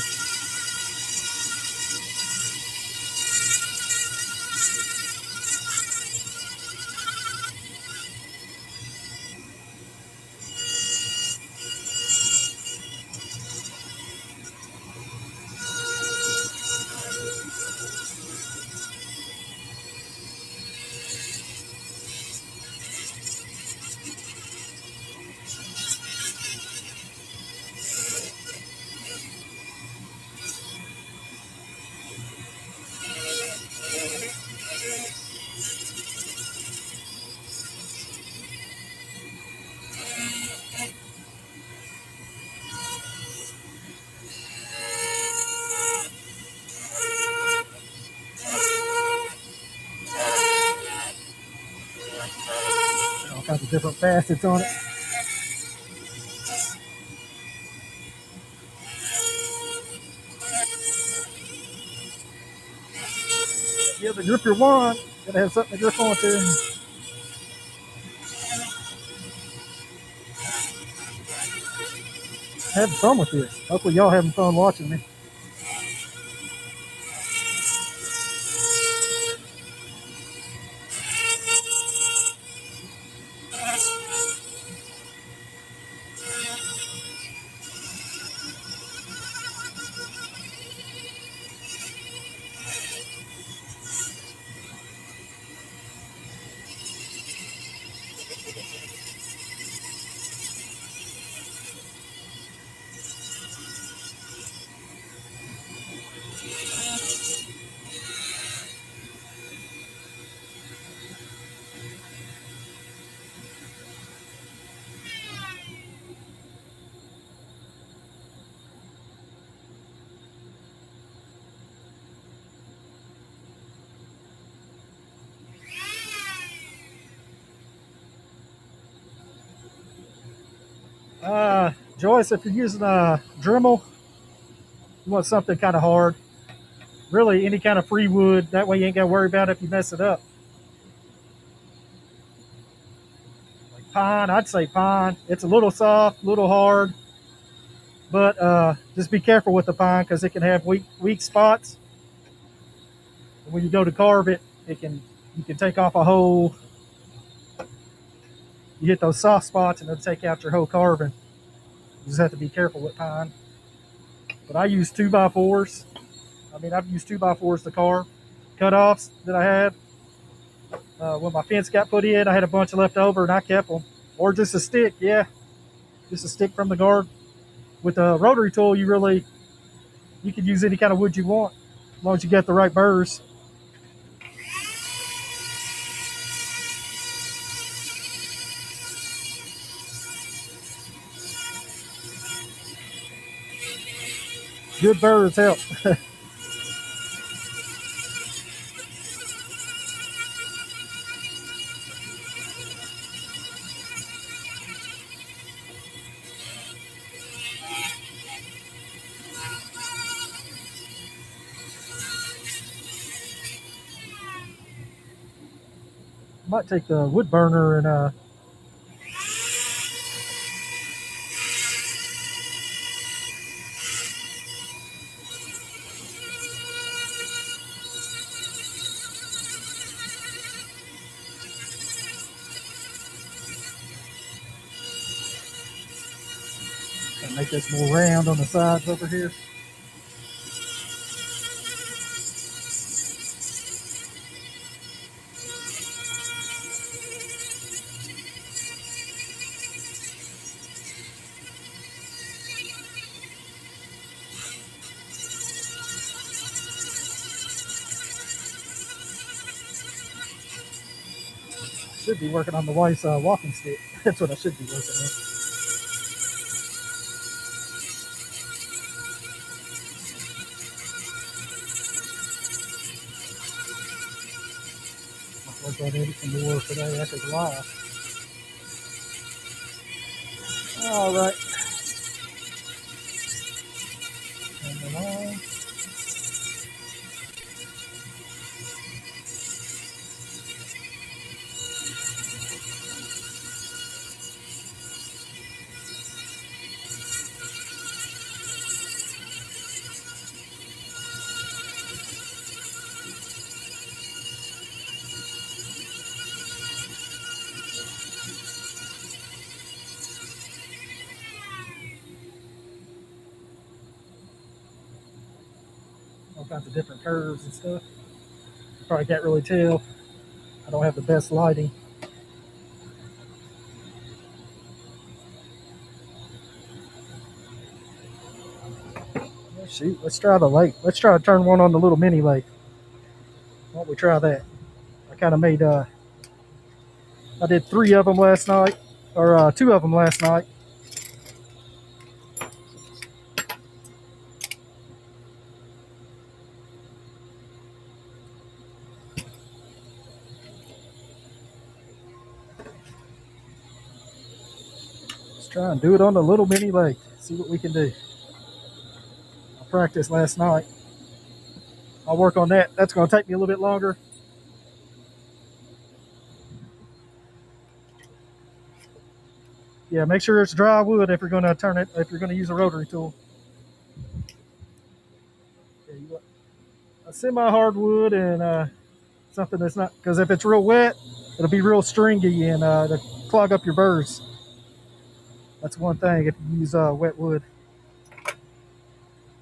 All kinds of different facets on it. Yeah, the grip your wand. Gotta have something to grip onto. Having fun with this. Hopefully, y'all having fun watching me. Joyce, if you're using a Dremel, you want something kind of hard. Really, any kind of free wood. That way, you ain't got to worry about it if you mess it up. Like pine, I'd say pine. It's a little soft, a little hard, but just be careful with the pine because it can have weak spots. And when you go to carve it, you can take off a whole. You hit those soft spots and it'll take out your whole carving. You just have to be careful with pine. But I use 2x4s. I mean, I've used 2x4s to carve. Cutoffs that I had. When my fence got put in, I had a bunch left over and I kept them. or just a stick. Yeah, just a stick from the garden. With a rotary tool, you can use any kind of wood you want, as long as you get the right burrs. Good burrs help. Might take the wood burner and make this more round on the sides over here. Should be working on the wife's walking stick. That's what I should be working on. I'll work on it some more today after the live. All right. And then on. All kinds of different curves and stuff. Probably can't really tell. I don't have the best lighting. Oh, shoot, let's try the lake. Let's try to turn one on the little mini lake. Why don't we try that? I kind of made, I did 3 of them last night, or 2 of them last night. Let's try and do it on the little mini lake. See what we can do. I practiced last night. I'll work on that. That's going to take me a little bit longer. Yeah, make sure it's dry wood if you're going to turn it, if you're going to use a rotary tool. Yeah, you want a semi-hardwood and something that's not, because if it's real wet, it'll be real stringy and it'll clog up your burrs. That's one thing if you use wet wood.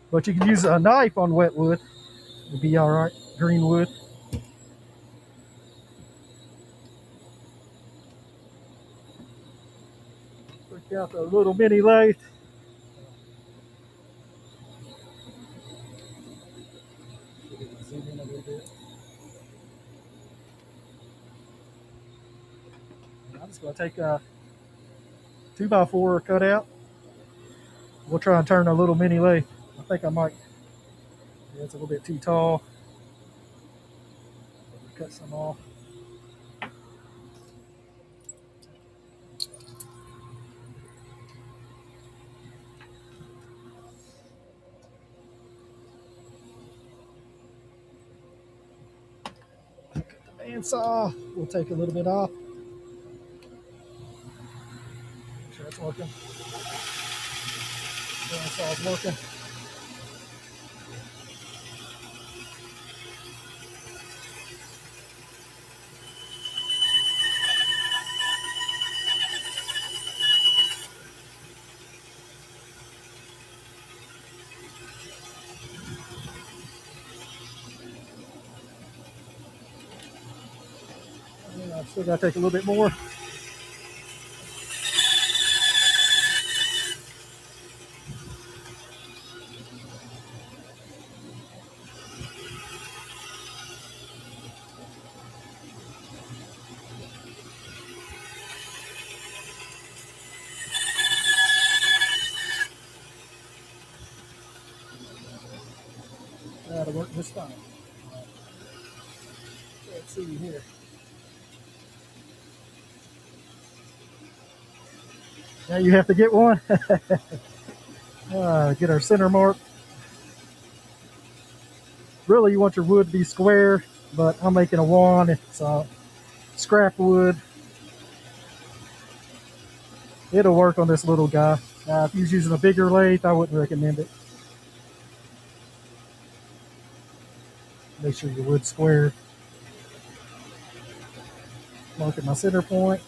But you can use a knife on wet wood. It'll be all right. Green wood. Look out the little mini lathe. Zoom in a little bit. I'm just going to take a 2x4 cutout. We'll try and turn a little mini lathe. I think I might. Yeah, it's a little bit too tall. Cut some off. Cut the bandsaw. We'll take a little bit off. Make sure it's working. Bandsaw's working. I've still got to take a little bit more. work just fine. Let's see here. Now you have to get one. Get our center mark. Really, you want your wood to be square, but I'm making a wand. It's scrap wood. It'll work on this little guy. If you're using a bigger lathe, I wouldn't recommend it. Make sure your wood's square. Marking my center point.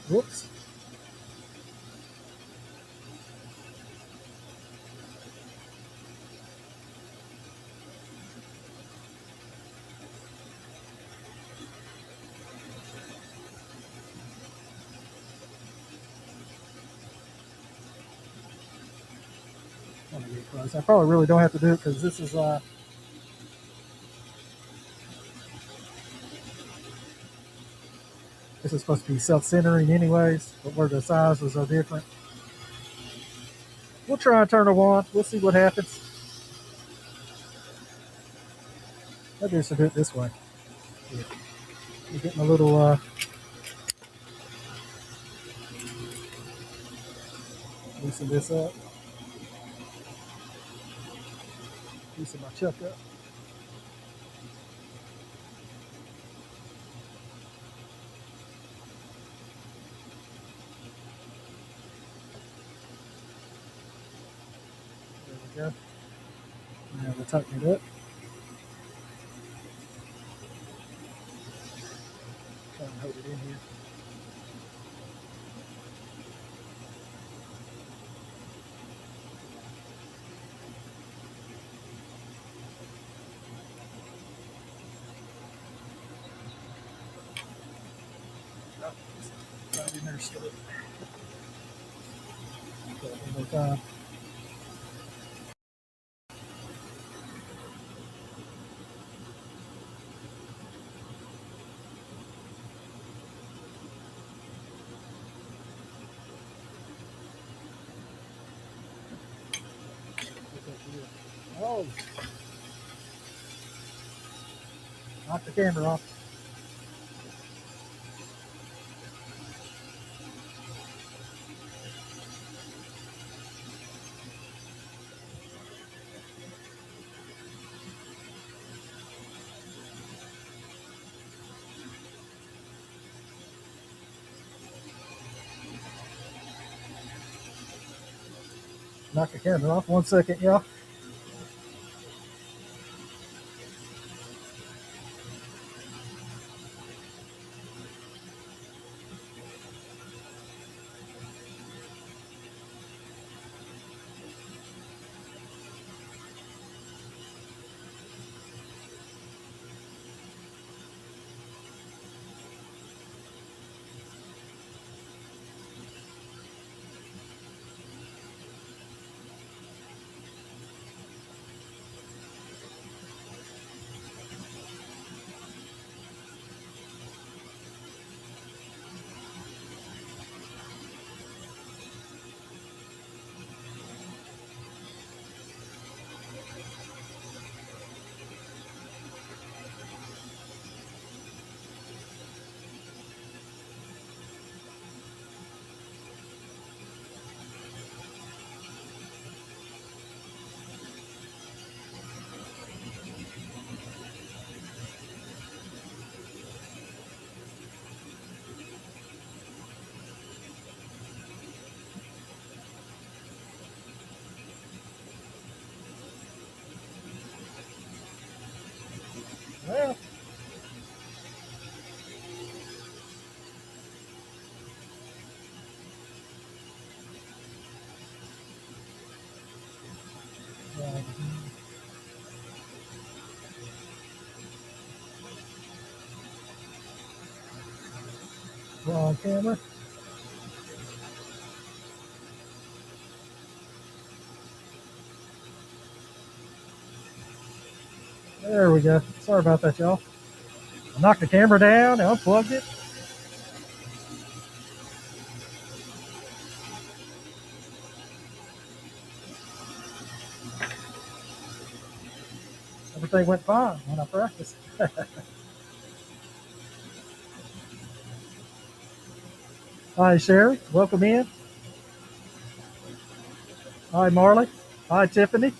Whoops. I probably really don't have to do it because this is supposed to be self-centering anyways, but where the sizes are different. We'll try and turn a wand. We'll see what happens. Maybe I should do it this way. Yeah. We're getting a little loosen this up. Loosen my chuck up. There we go. Now we'll tighten it up. Try and hold it in here. Right in there straight. Okay, one more time. Oh, knock the camera off. Knock the camera off. 1 second, y'all. Well, wrong camera. There we go. Sorry about that, y'all. I knocked the camera down, I unplugged it. everything went fine when I practiced. Hi, Sherry. Welcome in. Hi, Marley. Hi, Tiffany.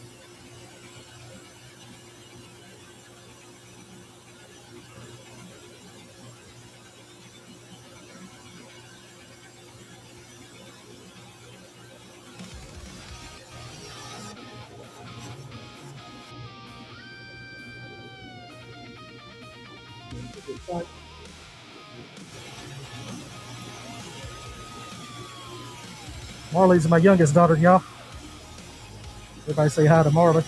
Marley's my youngest daughter, y'all. Everybody say hi to Marley.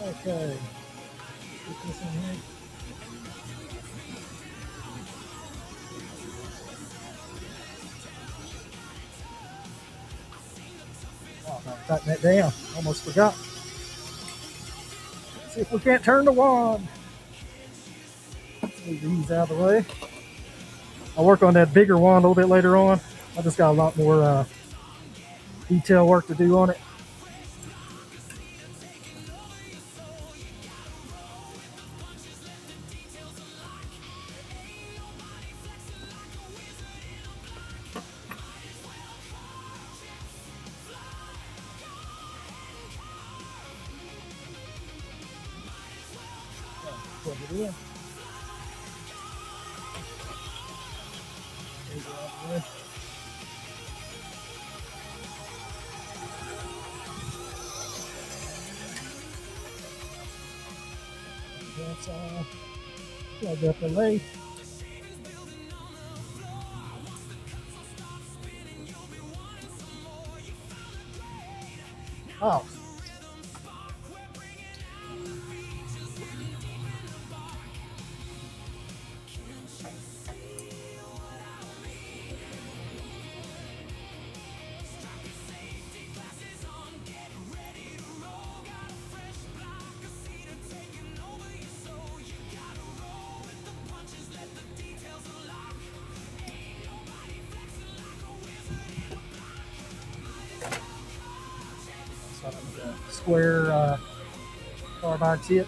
Okay. Put this in here. Oh, I'm cutting that down. Almost forgot. See if we can't turn the wand. Move these out of the way. I'll work on that bigger wand a little bit later on. I just got a lot more detail work to do on it. Plug it in. That's plug up the lathe. Oh, square carbide tip.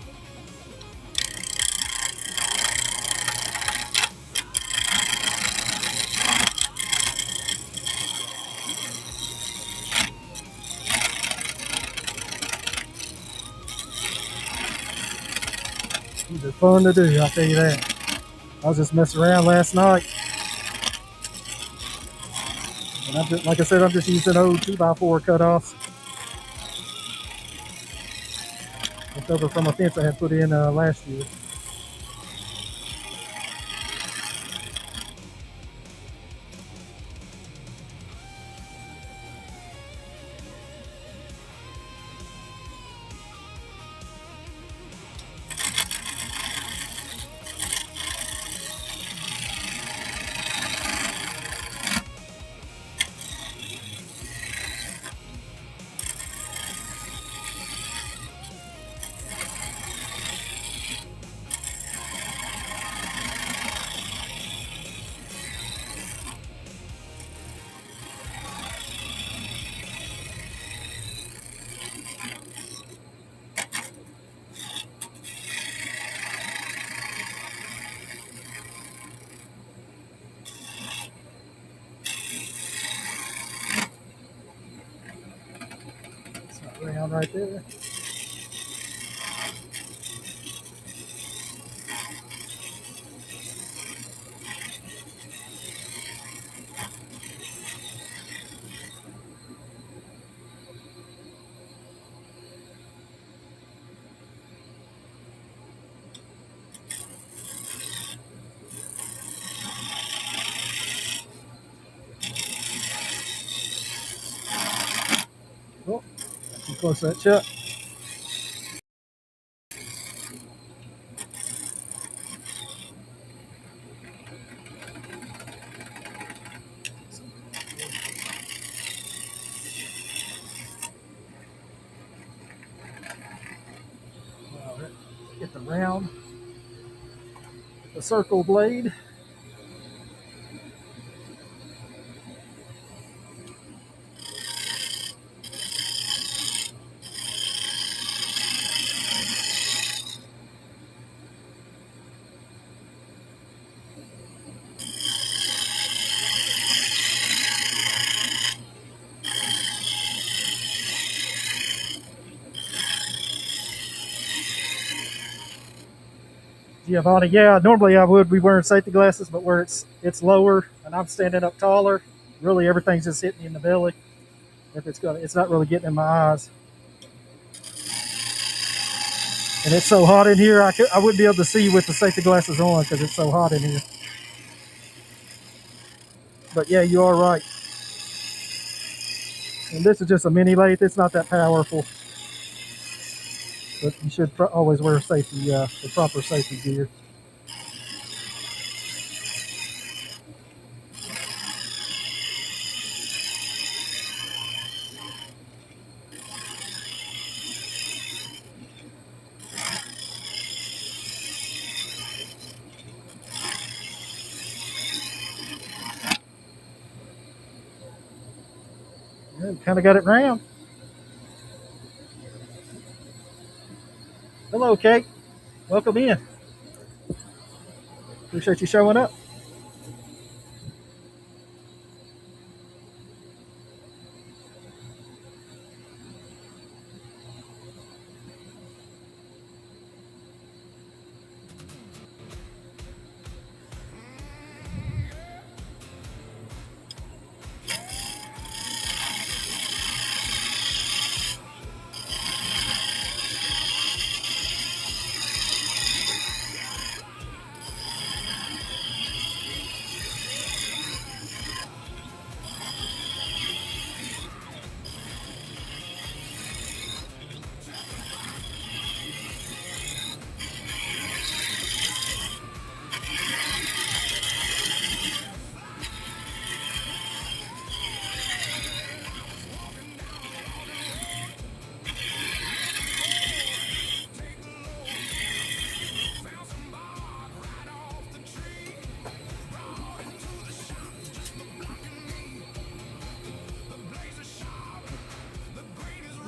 These are fun to do, I'll tell you that. I was just messing around last night. And I'm just, like I said, I'm just using old 2x4 cutoffs. Left over from a fence I had put in last year. It's not round right there. Oh, too close to that chuck. All right. Get the round, the circle blade. Giovanni, yeah, normally I would be wearing safety glasses, but where it's lower and I'm standing up taller, really everything's just hitting me in the belly. If it's not really getting in my eyes. And it's so hot in here, I wouldn't be able to see with the safety glasses on because it's so hot in here. But yeah, you are right. And this is just a mini lathe. It's not that powerful, but you should always wear the proper safety gear. Yeah, kind of got it round. Hello, Kate. Welcome in. Appreciate you showing up.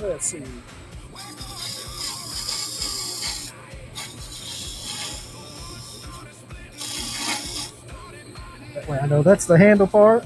Let's see. That way I know that's the handle part.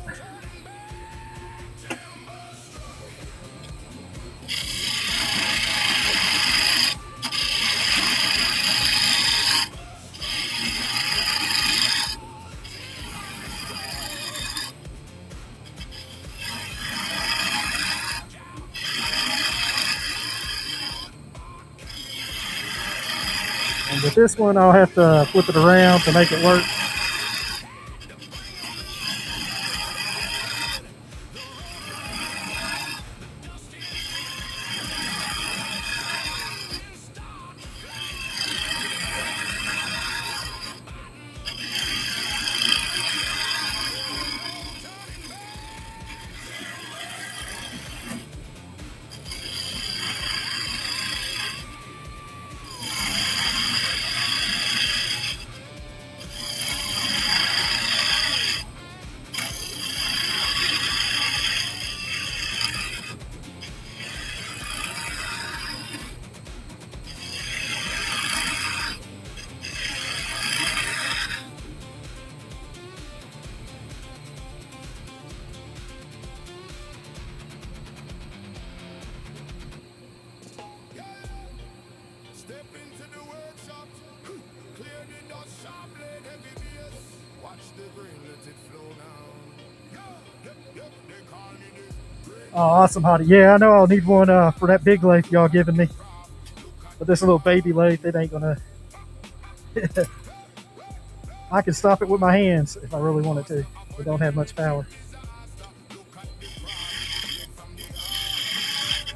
And with this one, I'll have to flip it around to make it work. Step into the workshop, clear the dust, sharp blade, heavy bass. Watch the grain, let it flow down. They call me the grain. Oh, awesome, Hottie. Yeah, I know I'll need one for that big lathe y'all giving me. But this little baby lathe, it ain't gonna. I can stop it with my hands if I really wanted to. It don't have much power.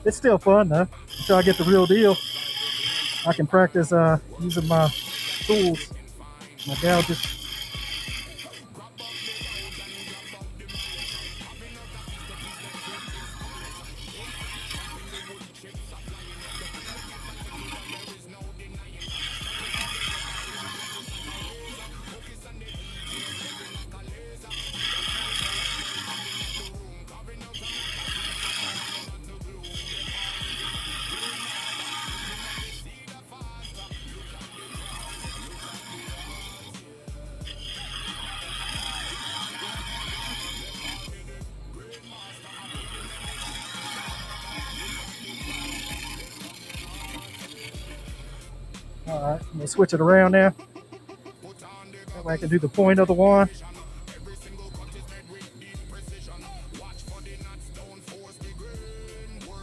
It's still fun though. Until I get the real deal, I can practice using my tools, my gouges. All right, I'm gonna switch it around now. way I can do the point of the wand.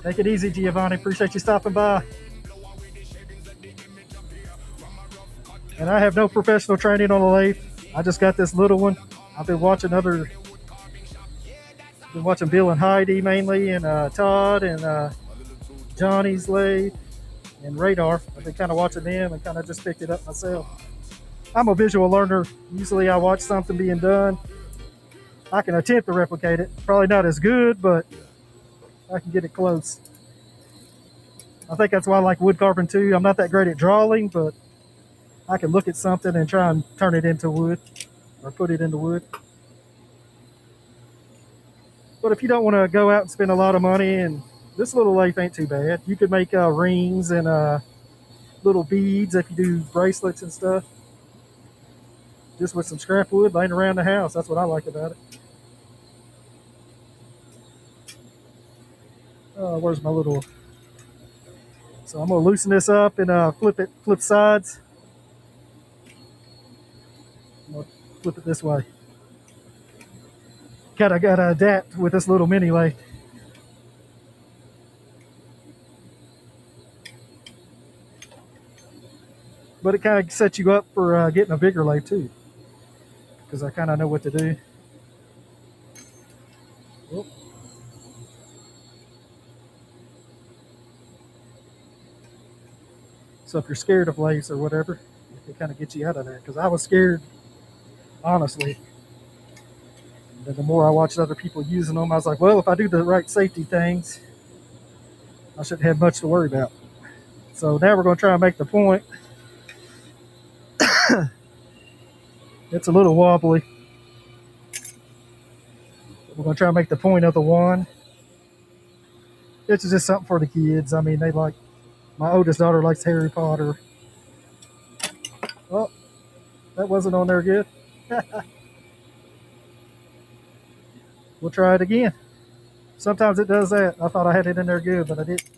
Take it easy, Giovanni. Appreciate you stopping by. And I have no professional training on the lathe. I just got this little one. I've been watching Bill and Heidi mainly, and Todd and Johnny's lathe and Radar. I've been kind of watching them and kind of just picked it up myself. I'm a visual learner. Usually I watch something being done. I can attempt to replicate it. Probably not as good, but I can get it close. I think that's why I like wood carving too. I'm not that great at drawing, but I can look at something and try and turn it into wood or put it into wood. But if you don't want to go out and spend a lot of money, and this little lathe ain't too bad. You could make rings and little beads if you do bracelets and stuff. Just with some scrap wood laying around the house. That's what I like about it. Where's my little... So I'm going to loosen this up and flip sides. I'm going to flip it this way. Got to adapt with this little mini lathe. But it kind of sets you up for getting a bigger lathe too, because I kind of know what to do. Whoop. So if you're scared of lathes or whatever, it kind of gets you out of that. Because I was scared, honestly. And then the more I watched other people using them, I was like, well, if I do the right safety things, I shouldn't have much to worry about. So now we're going to try and make the point. It's a little wobbly. We're going to try and make the point of the wand. This is just something for the kids. I mean, my oldest daughter likes Harry Potter. Oh, that wasn't on there good. We'll try it again. Sometimes it does that. I thought I had it in there good, but I didn't.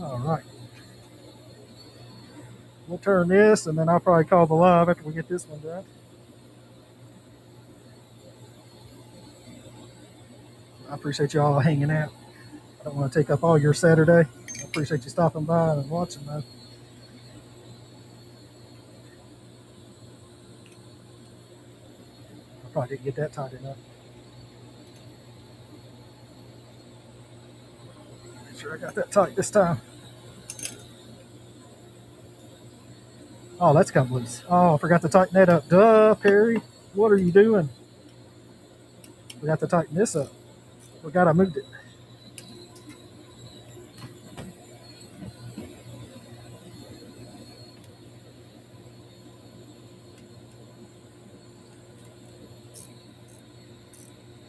All right. We'll turn this, and then I'll probably call the live after we get this one done. I appreciate you all hanging out. I don't want to take up all your Saturday. I appreciate you stopping by and watching, though. I probably didn't get that tight enough. Make sure I got that tight this time. Oh, that's come loose. Oh, I forgot to tighten that up. Duh, Perry. What are you doing? Forgot to tighten this up. Forgot I moved it.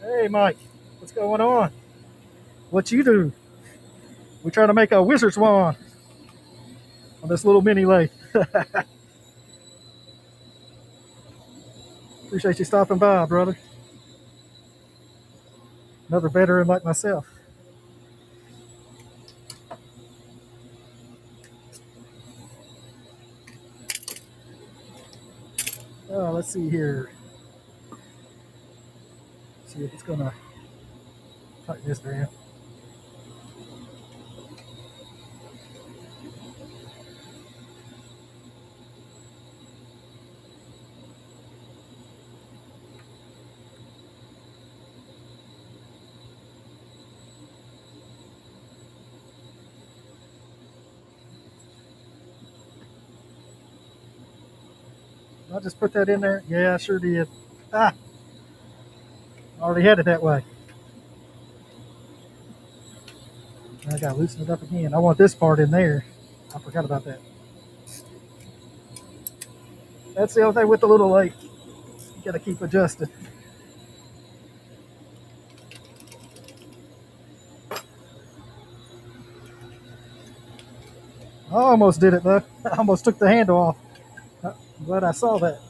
Hey, Mike. What's going on? What you do? We're trying to make a wizard's wand on this little mini lathe. Appreciate you stopping by, brother. Another veteran like myself. Let's see here. See if it's gonna tighten this down. I just put that in there. Yeah, I sure did. I already had it that way. I gotta loosen it up again. I want this part in there. I forgot about that. That's the only thing with the little lathe. You gotta keep adjusting. I almost did it though. I almost took the handle off. I'm glad I saw that.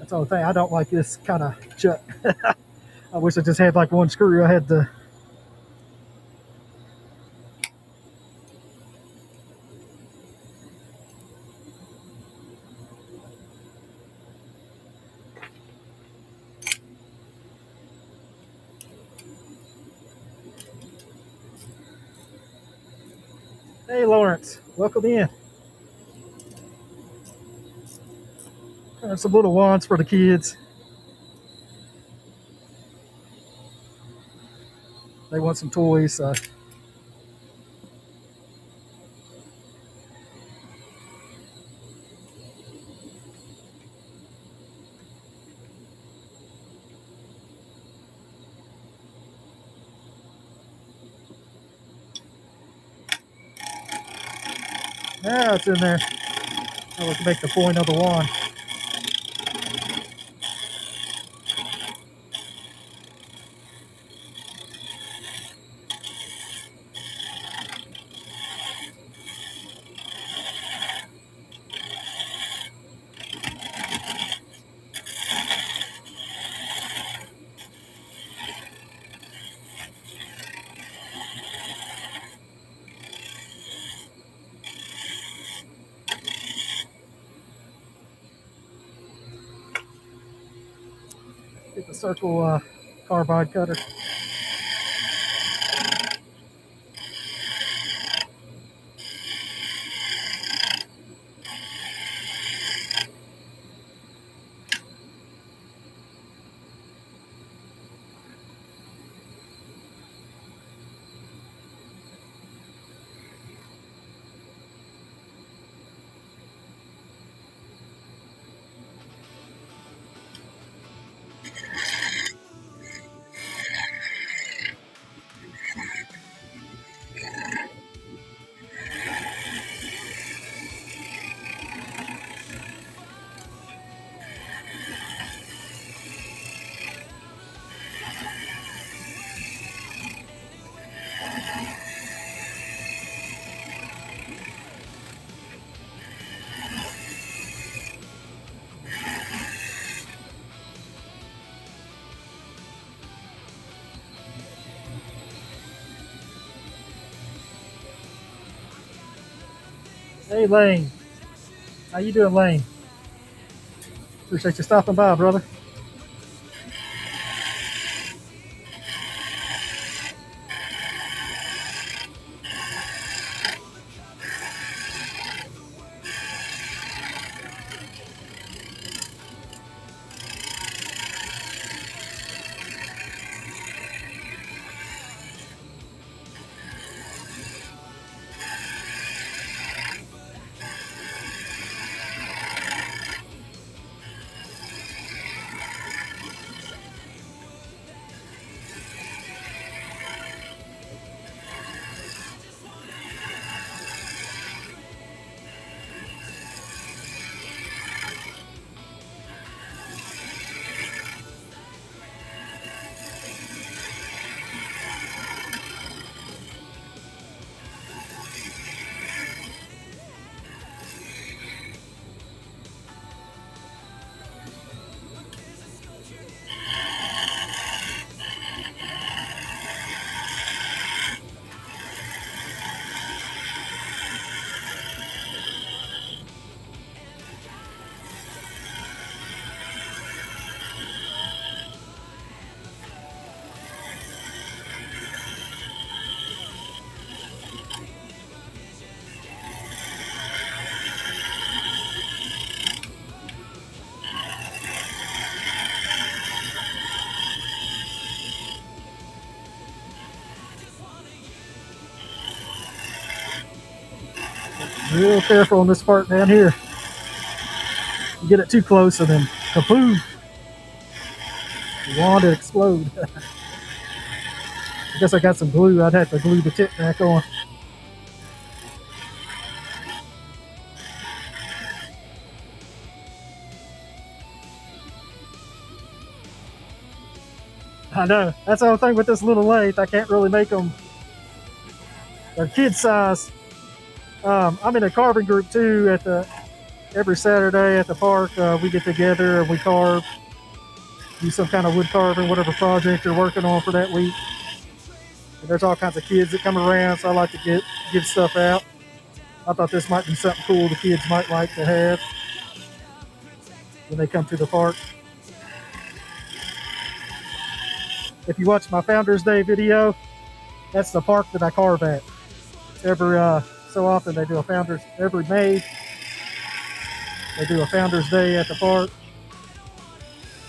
That's the only thing. I don't like this kind of shut. I wish I just had like one screw. I had the. Hey, Lawrence, welcome in. Some little wands for the kids. They want some toys. Yeah, it's in there. I was to make the point of the wand. Get the circle carbide cutter. Hey, Lane. How you doing, Lane? Appreciate you stopping by, brother. Real careful on this part down here. You get it too close and then kaboom! You want to explode. I guess I got some glue. I'd have to glue the tip back on. I know. That's the only thing with this little lathe. I can't really make them. They're kid size. I'm in a carving group too at the every Saturday at the park, we get together and we carve, do some kind of wood carving, whatever project you're working on for that week. And there's all kinds of kids that come around, so I like to give stuff out. I thought this might be something cool the kids might like to have when they come to the park. If you watch my Founders Day video, that's the park that I carve at. Every so often they do a Founders, every May, they do a Founders Day at the park,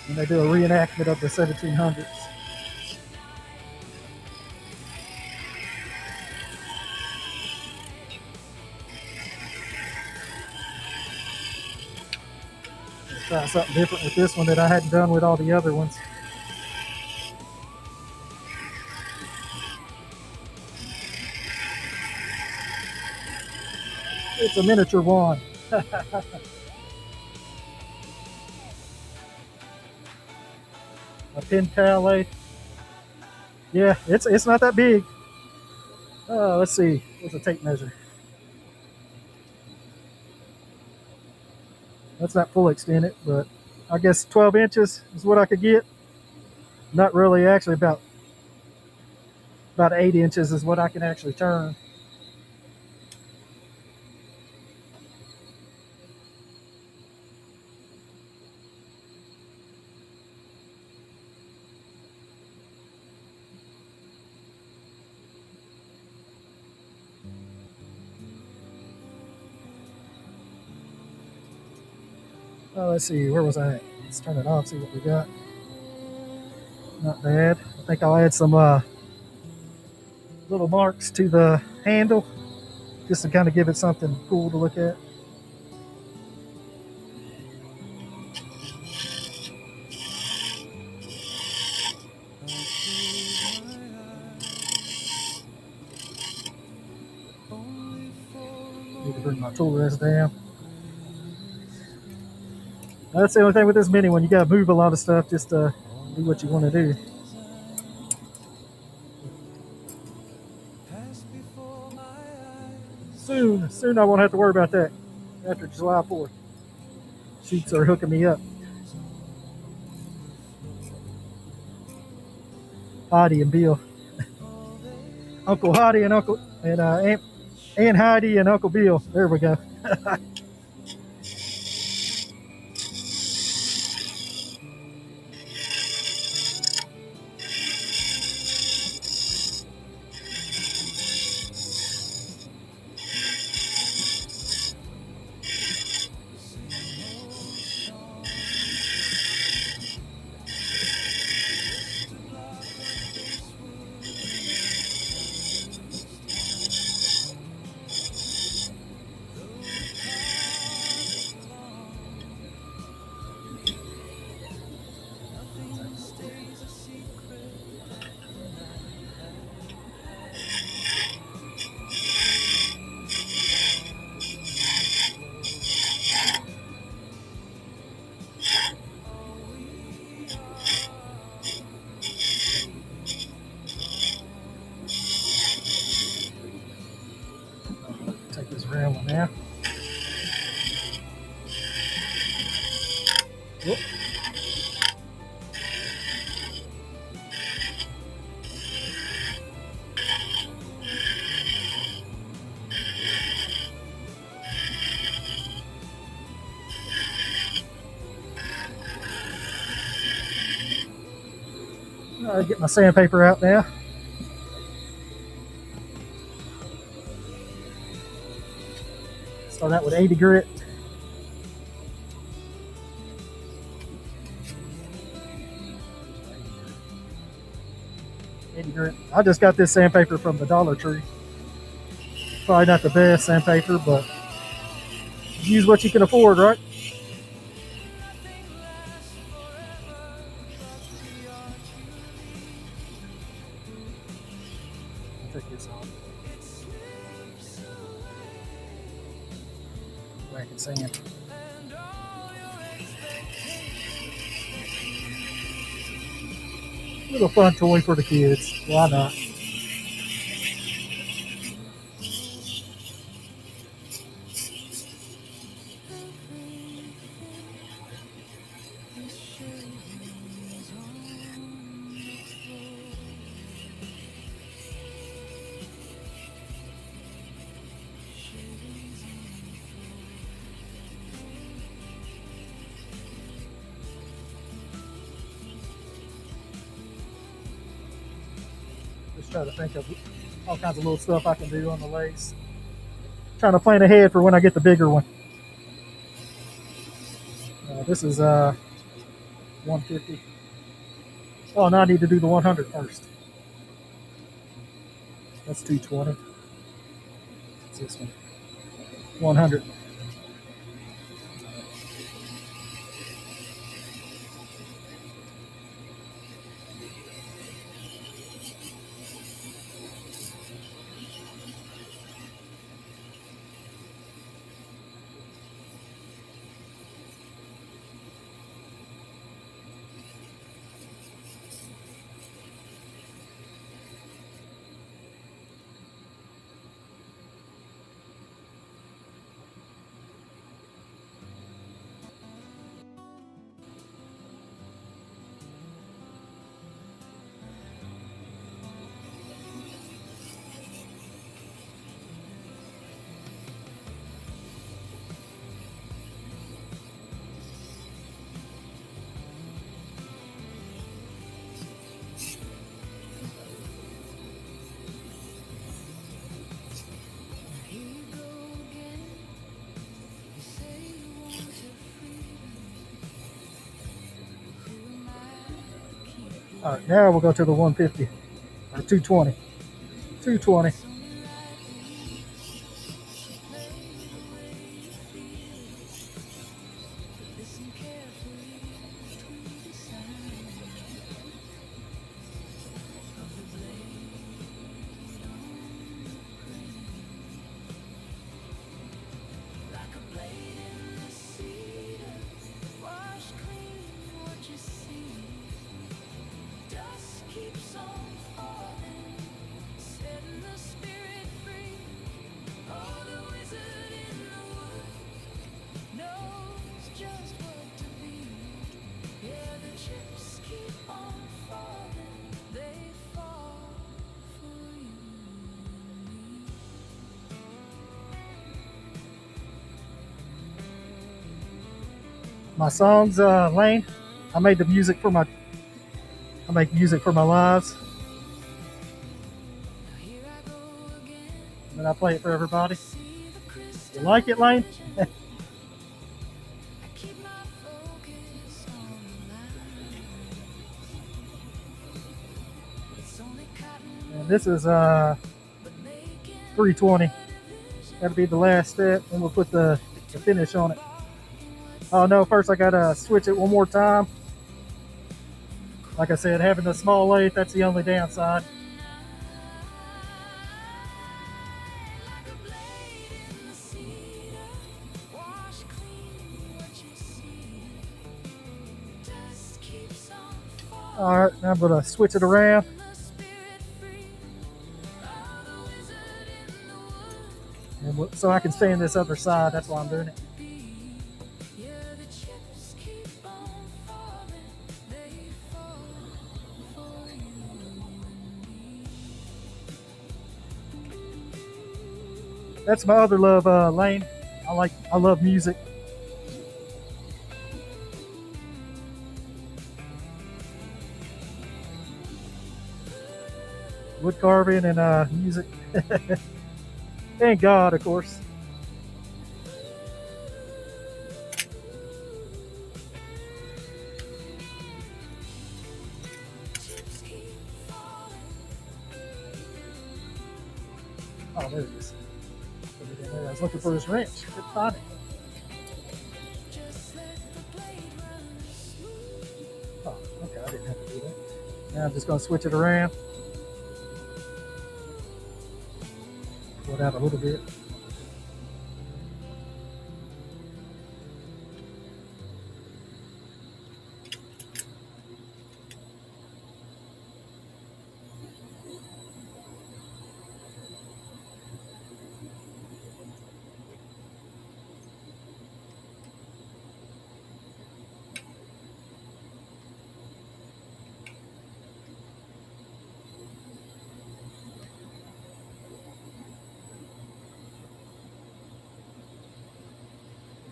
and they do a reenactment of the 1700s. Try something different with this one that I hadn't done with all the other ones. It's a miniature wand. A pin palette. Yeah, it's not that big. Let's see. What's a tape measure? That's not full extended, but I guess 12 inches is what I could get. Not really, actually about 8 inches is what I can actually turn. Let's see, where was I at? Let's turn it off, see what we got. Not bad. I think I'll add some little marks to the handle just to kind of give it something cool to look at. Need to bring my tool rest down. That's the only thing with this mini one. You got to move a lot of stuff just to do what you want to do. Soon I won't have to worry about that after July 4th. Sheets are hooking me up. Heidi and Bill. Uncle Heidi and Aunt Heidi and Uncle Bill. There we go. Take this round one now. Whoop. I'll get my sandpaper out now. Start out with 80 grit. I just got this sandpaper from the Dollar Tree. Probably not the best sandpaper, but use what you can afford, right? I'll take this off. Whacking sand. Little fun toy for the kids. Why not? try to think of all kinds of little stuff I can do on the lace. Trying to plan ahead for when I get the bigger one. This is 150. Oh, now I need to do the 100 first. That's 220. What's this one? 100. All right, now we'll go to the 150 or 220. 220. My songs, Lane. I make music for my lives. And I play it for everybody. You like it, Lane? And this is 320. That'll be the last step, and we'll put the finish on it. Oh no, first I gotta switch it one more time. Like I said, having the small lathe, that's the only downside. All right, now I'm gonna switch it around. And so I can stay on this other side, that's why I'm doing it. That's my other love, Lane. I love music. Wood carving and music. And God, of course. Oh, there it is. I was looking for this wrench. Couldn't find it. Oh, okay, I didn't have to do that. Now I'm just going to switch it around. Pull it out a little bit.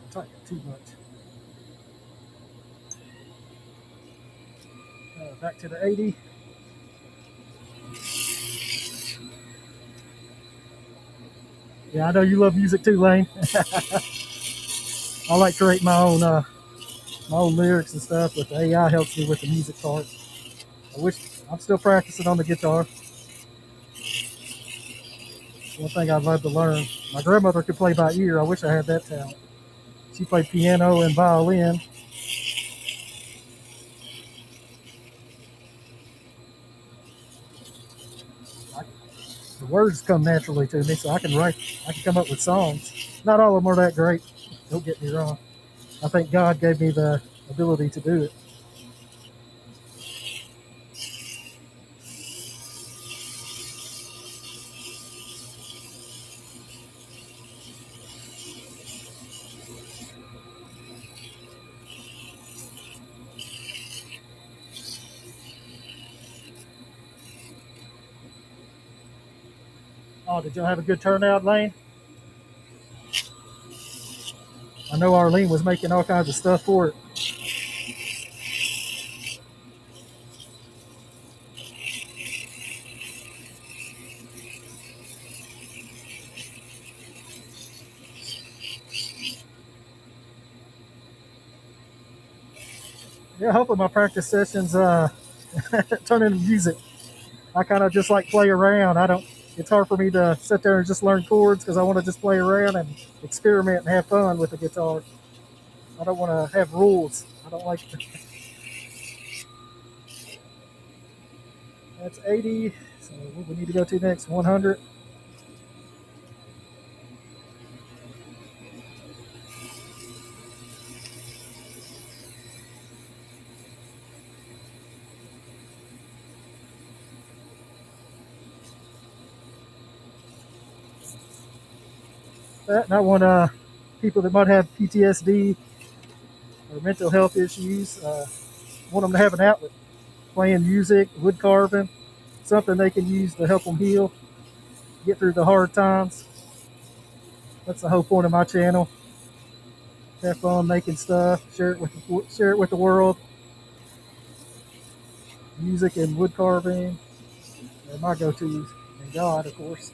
Tighten it too much. Back to the 80. Yeah, I know you love music too, Lane. I like to create my own lyrics and stuff, but the AI helps me with the music part. I wish I'm still practicing on the guitar. One thing I'd love to learn. My grandmother could play by ear. I wish I had that talent. She played piano and violin. I, the words come naturally to me, so I can write. I can come up with songs. Not all of them are that great. Don't get me wrong. I think God gave me the ability to do it. Oh, did y'all have a good turnout, Lane? I know Arlene was making all kinds of stuff for it. Yeah, hopefully my practice sessions turn into music. I kind of just like play around. I don't. It's hard for me to sit there and just learn chords because I want to just play around and experiment and have fun with the guitar. I don't want to have rules. I don't like. That's 80. So what we need to go to next? 100. And I want people that might have PTSD or mental health issues. Want them to have an outlet, playing music, wood carving, something they can use to help them heal, get through the hard times. That's the whole point of my channel. Have fun making stuff, share it with the world. Music and wood carving are my go-tos, and God, of course.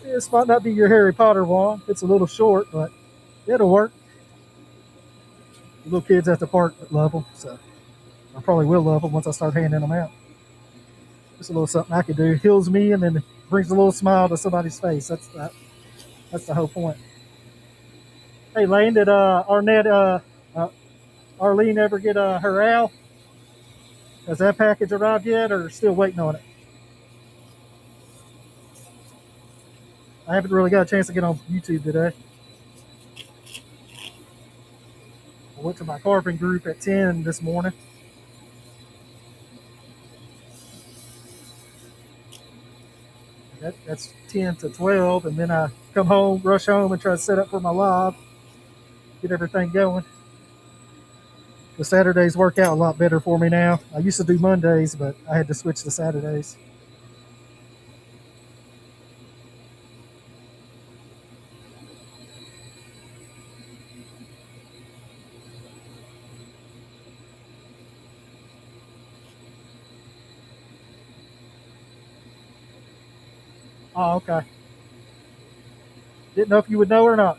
This might not be your Harry Potter wand. It's a little short, but it'll work. The little kids at the park love them, so I probably will love them once I start handing them out. Just a little something I can do. Heals me and then brings a little smile to somebody's face. That's the whole point. Hey, Lane, did uh, Arlene ever get her owl? Has that package arrived yet, or still waiting on it? I haven't really got a chance to get on YouTube today. I went to my carving group at 10 this morning. That's 10 to 12, and then I come home, rush home, and try to set up for my live, get everything going. The Saturdays work out a lot better for me now. I used to do Mondays, but I had to switch to Saturdays. Oh, okay. Didn't know if you would know or not.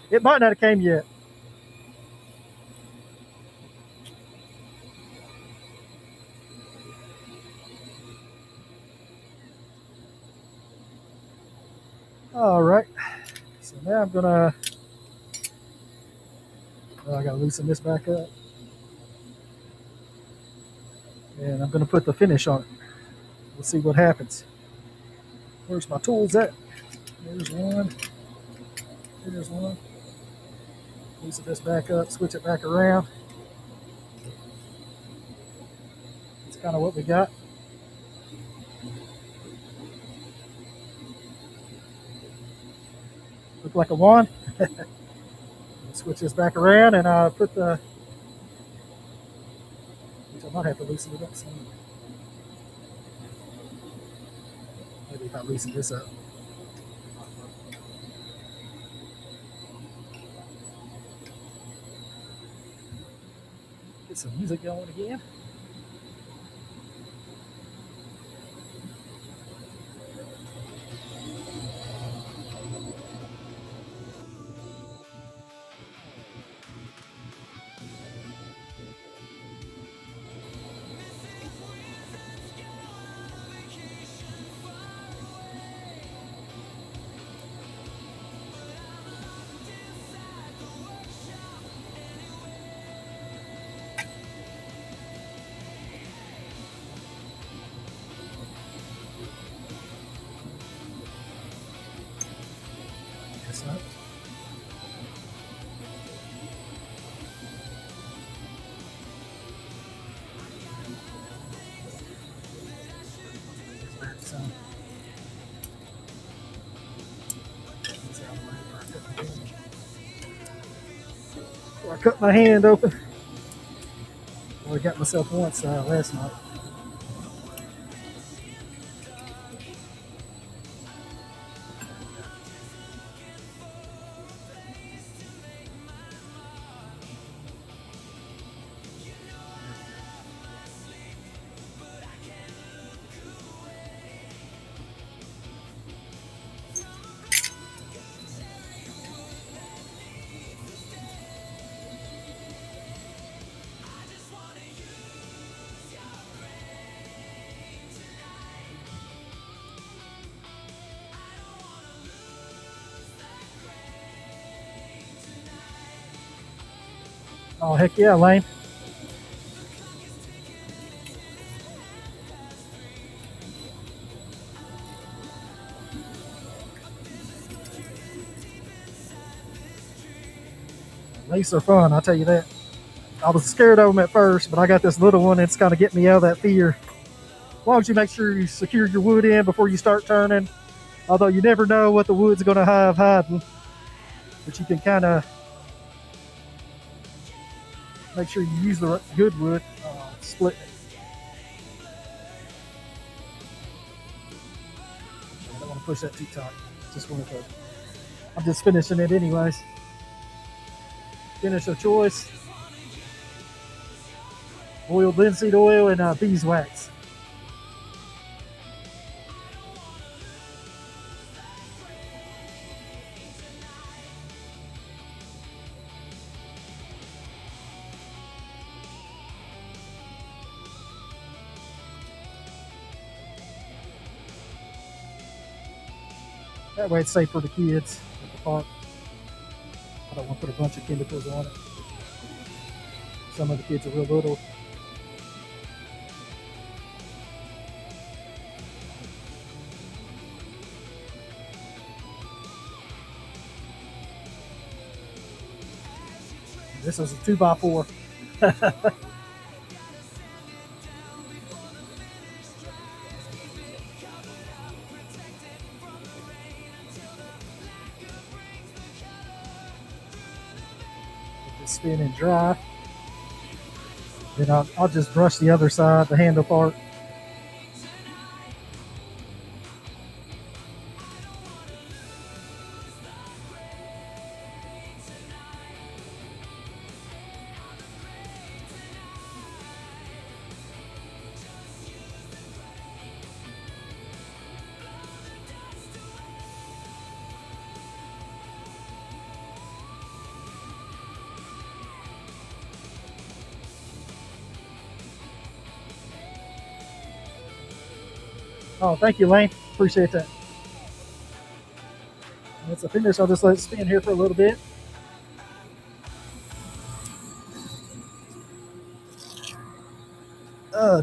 It might not have came yet. All right. So now I'm gonna. I gotta loosen this back up, and I'm gonna put the finish on it. We'll see what happens. Where's my tools at? There's one. There's one. Loosen this back up. Switch it back around. That's kind of what we got. Look like a wand. Switch this back around, and put the. Which I might have to loosen it up some. Maybe if I loosen this up. Get some music going again. Guess not. Some. I cut my hand open. I got myself once last night. Oh, heck yeah, Lane. Lakes are fun, I'll tell you that. I was scared of them at first, but I got this little one that's kind of getting me out of that fear. As long as you make sure you secure your wood in before you start turning, although you never know what the wood's going to have hiding, but you can kind of make sure you use the good wood. Split it. I don't want to push that too tight. Just want to. I'm just finishing it anyways. Finish of choice: boiled linseed oil and beeswax. That way it's safe for the kids at the park. I don't want to put a bunch of chemicals on it. Some of the kids are real little. This is a 2x4. Spin and dry. Then I'll just brush the other side, the handle part. Oh, thank you, Lane. Appreciate that. That's a finish. I'll just let it spin here for a little bit.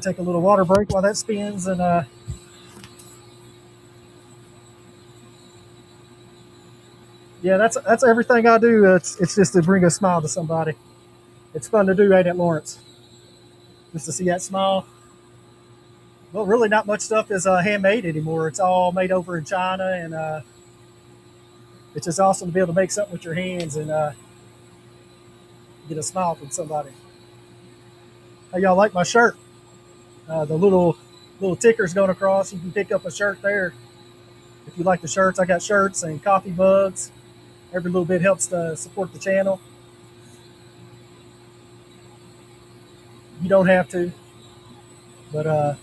Take a little water break while that spins, and yeah, that's everything I do. It's just to bring a smile to somebody. It's fun to do, ain't it, Lawrence? Just to see that smile. Well, really, not much stuff is handmade anymore. It's all made over in China, and it's just awesome to be able to make something with your hands and get a smile from somebody. How y'all like my shirt? The little ticker's going across. You can pick up a shirt there if you like the shirts. I got shirts and coffee mugs. Every little bit helps to support the channel. You don't have to, but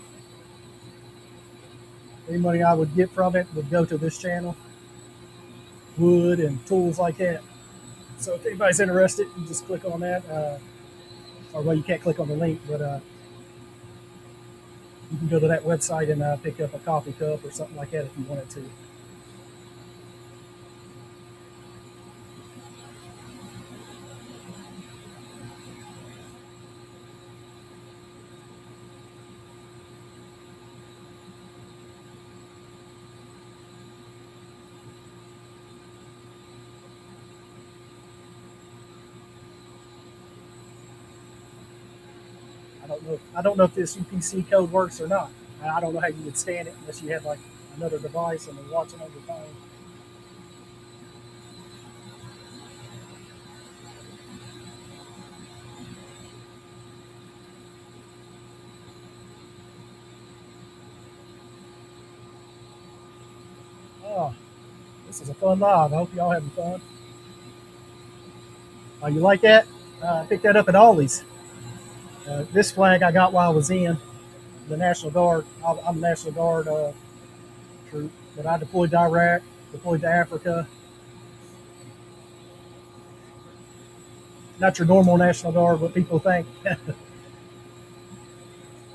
any money I would get from it would go to this channel, wood and tools like that. So if anybody's interested, you just click on that. Or well, you can't click on the link, but you can go to that website and pick up a coffee cup or something like that if you wanted to. I don't know if this UPC code works or not. I don't know how you would scan it unless you had like another device and then watching on your phone. Oh, this is a fun live. I hope y'all having fun. Oh, you like that? I picked that up at Ollie's. This flag I got while I was in the National Guard. I'm National Guard troop, but I deployed to Iraq, deployed to Africa. Not your normal National Guard, what people think.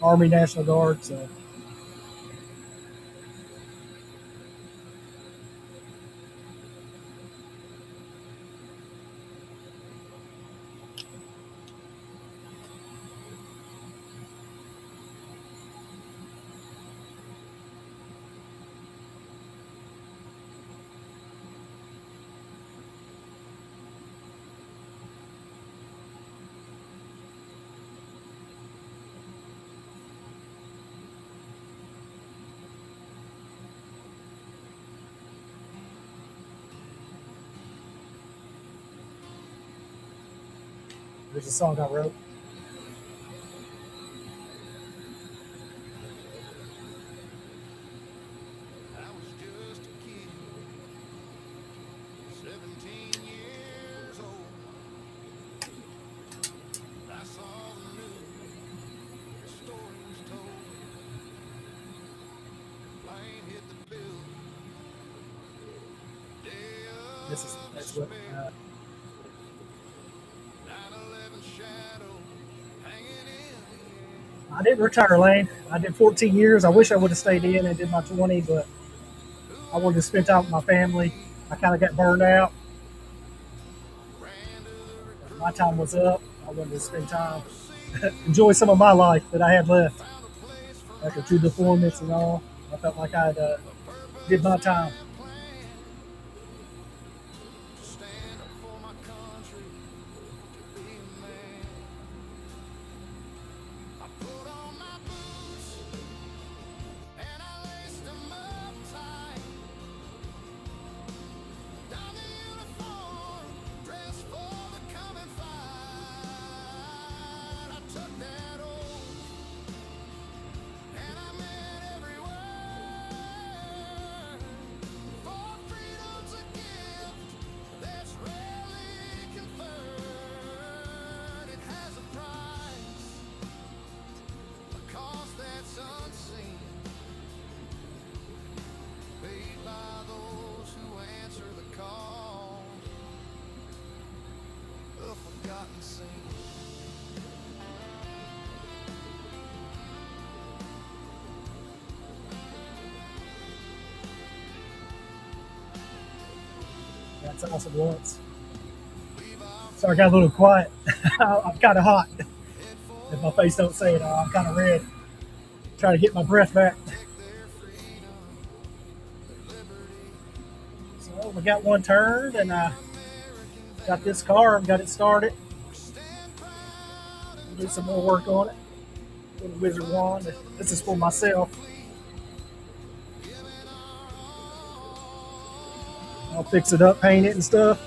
Army National Guard. So there's a song I wrote. I was just a kid, 17 years old. I saw the news, the story was told. Plane hit the building. Day of That's what. 9/11 shadow hanging in the air. I didn't retire, Lane. I did 14 years. I wish I would have stayed in and did my 20, but I wanted to spend time with my family. I kind of got burned out. My time was up. I wanted to spend time, enjoy some of my life that I had left after 2 deployments and all. I felt like I did my time. To stand up for my country, to be a man. I put on my boots and I laced them up tight. Donned the uniform, dressed for the coming fight. I took that oath and I meant every word. For freedom's a gift that's rarely conferred. It has a price, a cost that's unseen, paid by those who answer the call, a forgotten scene. That's awesome, Lawrence. Sorry, I got a little quiet. I'm kind of hot. If my face don't say it, I'm kind of red. Trying to get my breath back. So we got one turned, and I got this car and got it started. Do some more work on it. With the wizard wand. This is for myself. I'll fix it up, paint it and stuff.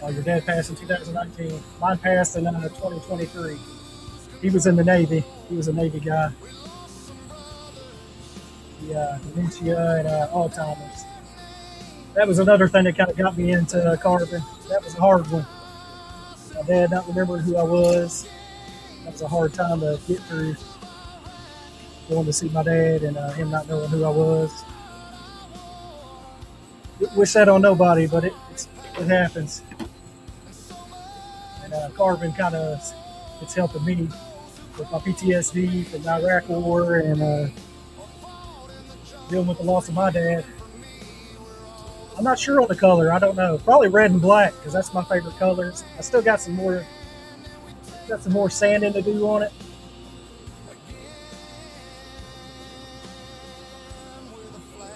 Oh, your dad passed in 2019. Mine passed in 2023. He was in the Navy. He was a Navy guy. Dementia and Alzheimer's. That was another thing that kind of got me into carving. That was a hard one. My dad not remembering who I was. That was a hard time to get through. Going to see my dad and him not knowing who I was. Wish that on nobody, but it happens. And carving kind of it's helping me with my PTSD from the Iraq War and dealing with the loss of my dad. I'm not sure on the color. I don't know. Probably red and black because that's my favorite colors. I still got some more sanding to do on it.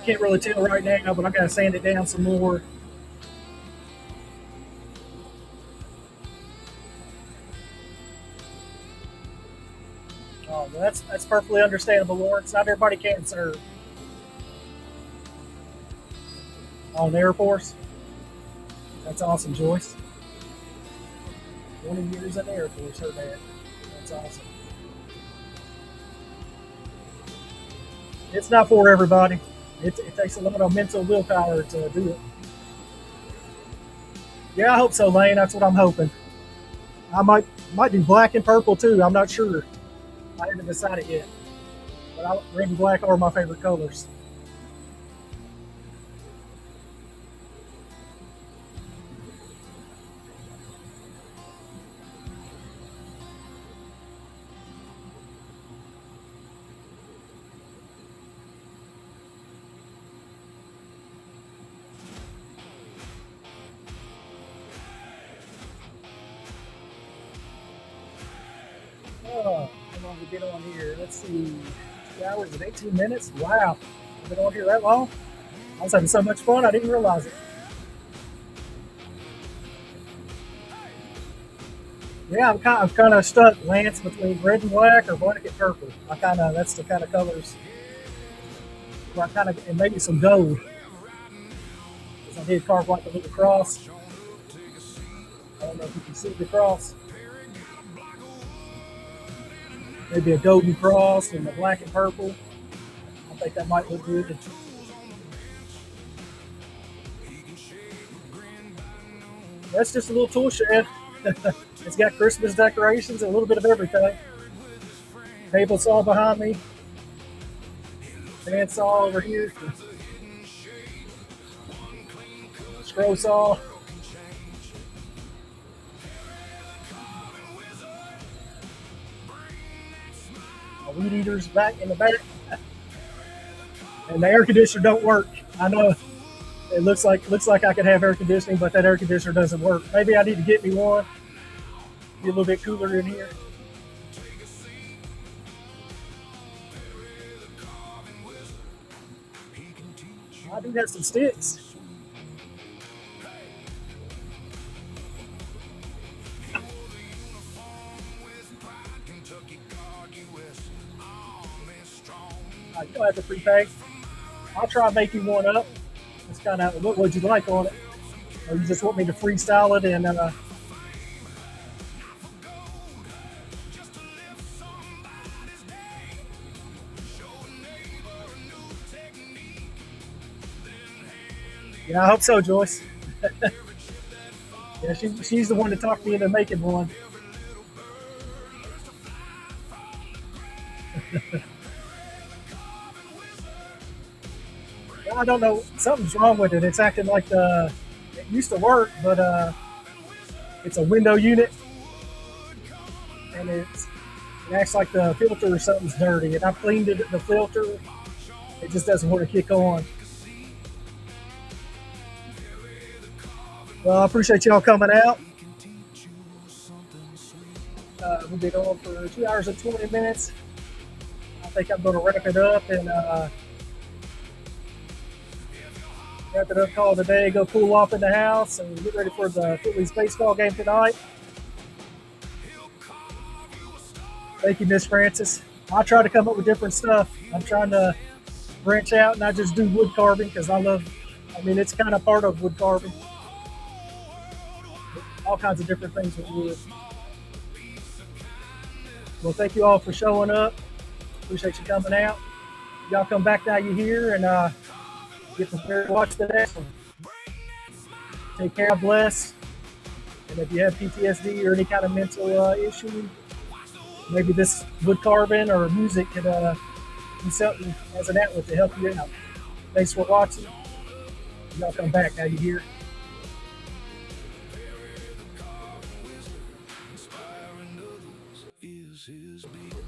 Can't really tell right now, but I gotta sand it down some more. Oh, well, that's perfectly understandable, Lawrence. Not everybody can serve. On the Air Force. That's awesome, Joyce. 20 years in the Air Force, her dad. That's awesome. It's not for everybody. It takes a lot of mental willpower to do it. Yeah, I hope so, Lane. That's what I'm hoping. I might do black and purple too. I'm not sure. I haven't decided yet. But red and black are my favorite colors. Oh, how long we been on here? Let's see. 2 hours and 18 minutes? Wow. I've been on here that long? I was having so much fun, I didn't realize it. Yeah, I'm kind of stuck, Lance, between red and black or black and purple. That's the kind of colors where and maybe some gold. Because I did carve like a little cross. I don't know if you can see the cross. Maybe a golden cross and the black and purple. I think that might look good. That's just a little tool shed. It's got Christmas decorations and a little bit of everything. Table saw behind me. Hand saw over here. Scroll saw. Weed eaters back in the back, and the air conditioner don't work. I know it looks like I could have air conditioning, but that air conditioner doesn't work. Maybe I need to get me one. Be a little bit cooler in here. I do have some sticks. You don't have to prepay. I'll try making one up. It's kind of what would you like on it, or you just want me to freestyle it and yeah, I hope so, Joyce. Yeah, she's the one that talked me into making one. I don't know. Something's wrong with it. It's acting like it used to work, but it's a window unit, and it acts like the filter or something's dirty. And I've cleaned the filter. It just doesn't want to kick on. Well, I appreciate y'all coming out. We've been on for 2 hours and 20 minutes. I think I'm going to wrap it up and wrap it up, call it a day, go cool off in the house, and get ready for the Phillies baseball game tonight. Thank you, Miss Francis. I try to come up with different stuff. I'm trying to branch out and not just do wood carving because it's kind of part of wood carving. All kinds of different things with wood. Well, thank you all for showing up. Appreciate you coming out. Y'all come back now you're here and get prepared to watch the next one. Take care, bless. And if you have PTSD or any kind of mental issue, maybe this wood carving or music could be something as an outlet to help you out. Thanks for watching. Y'all come back. How you hear? Inspiring others is his beat.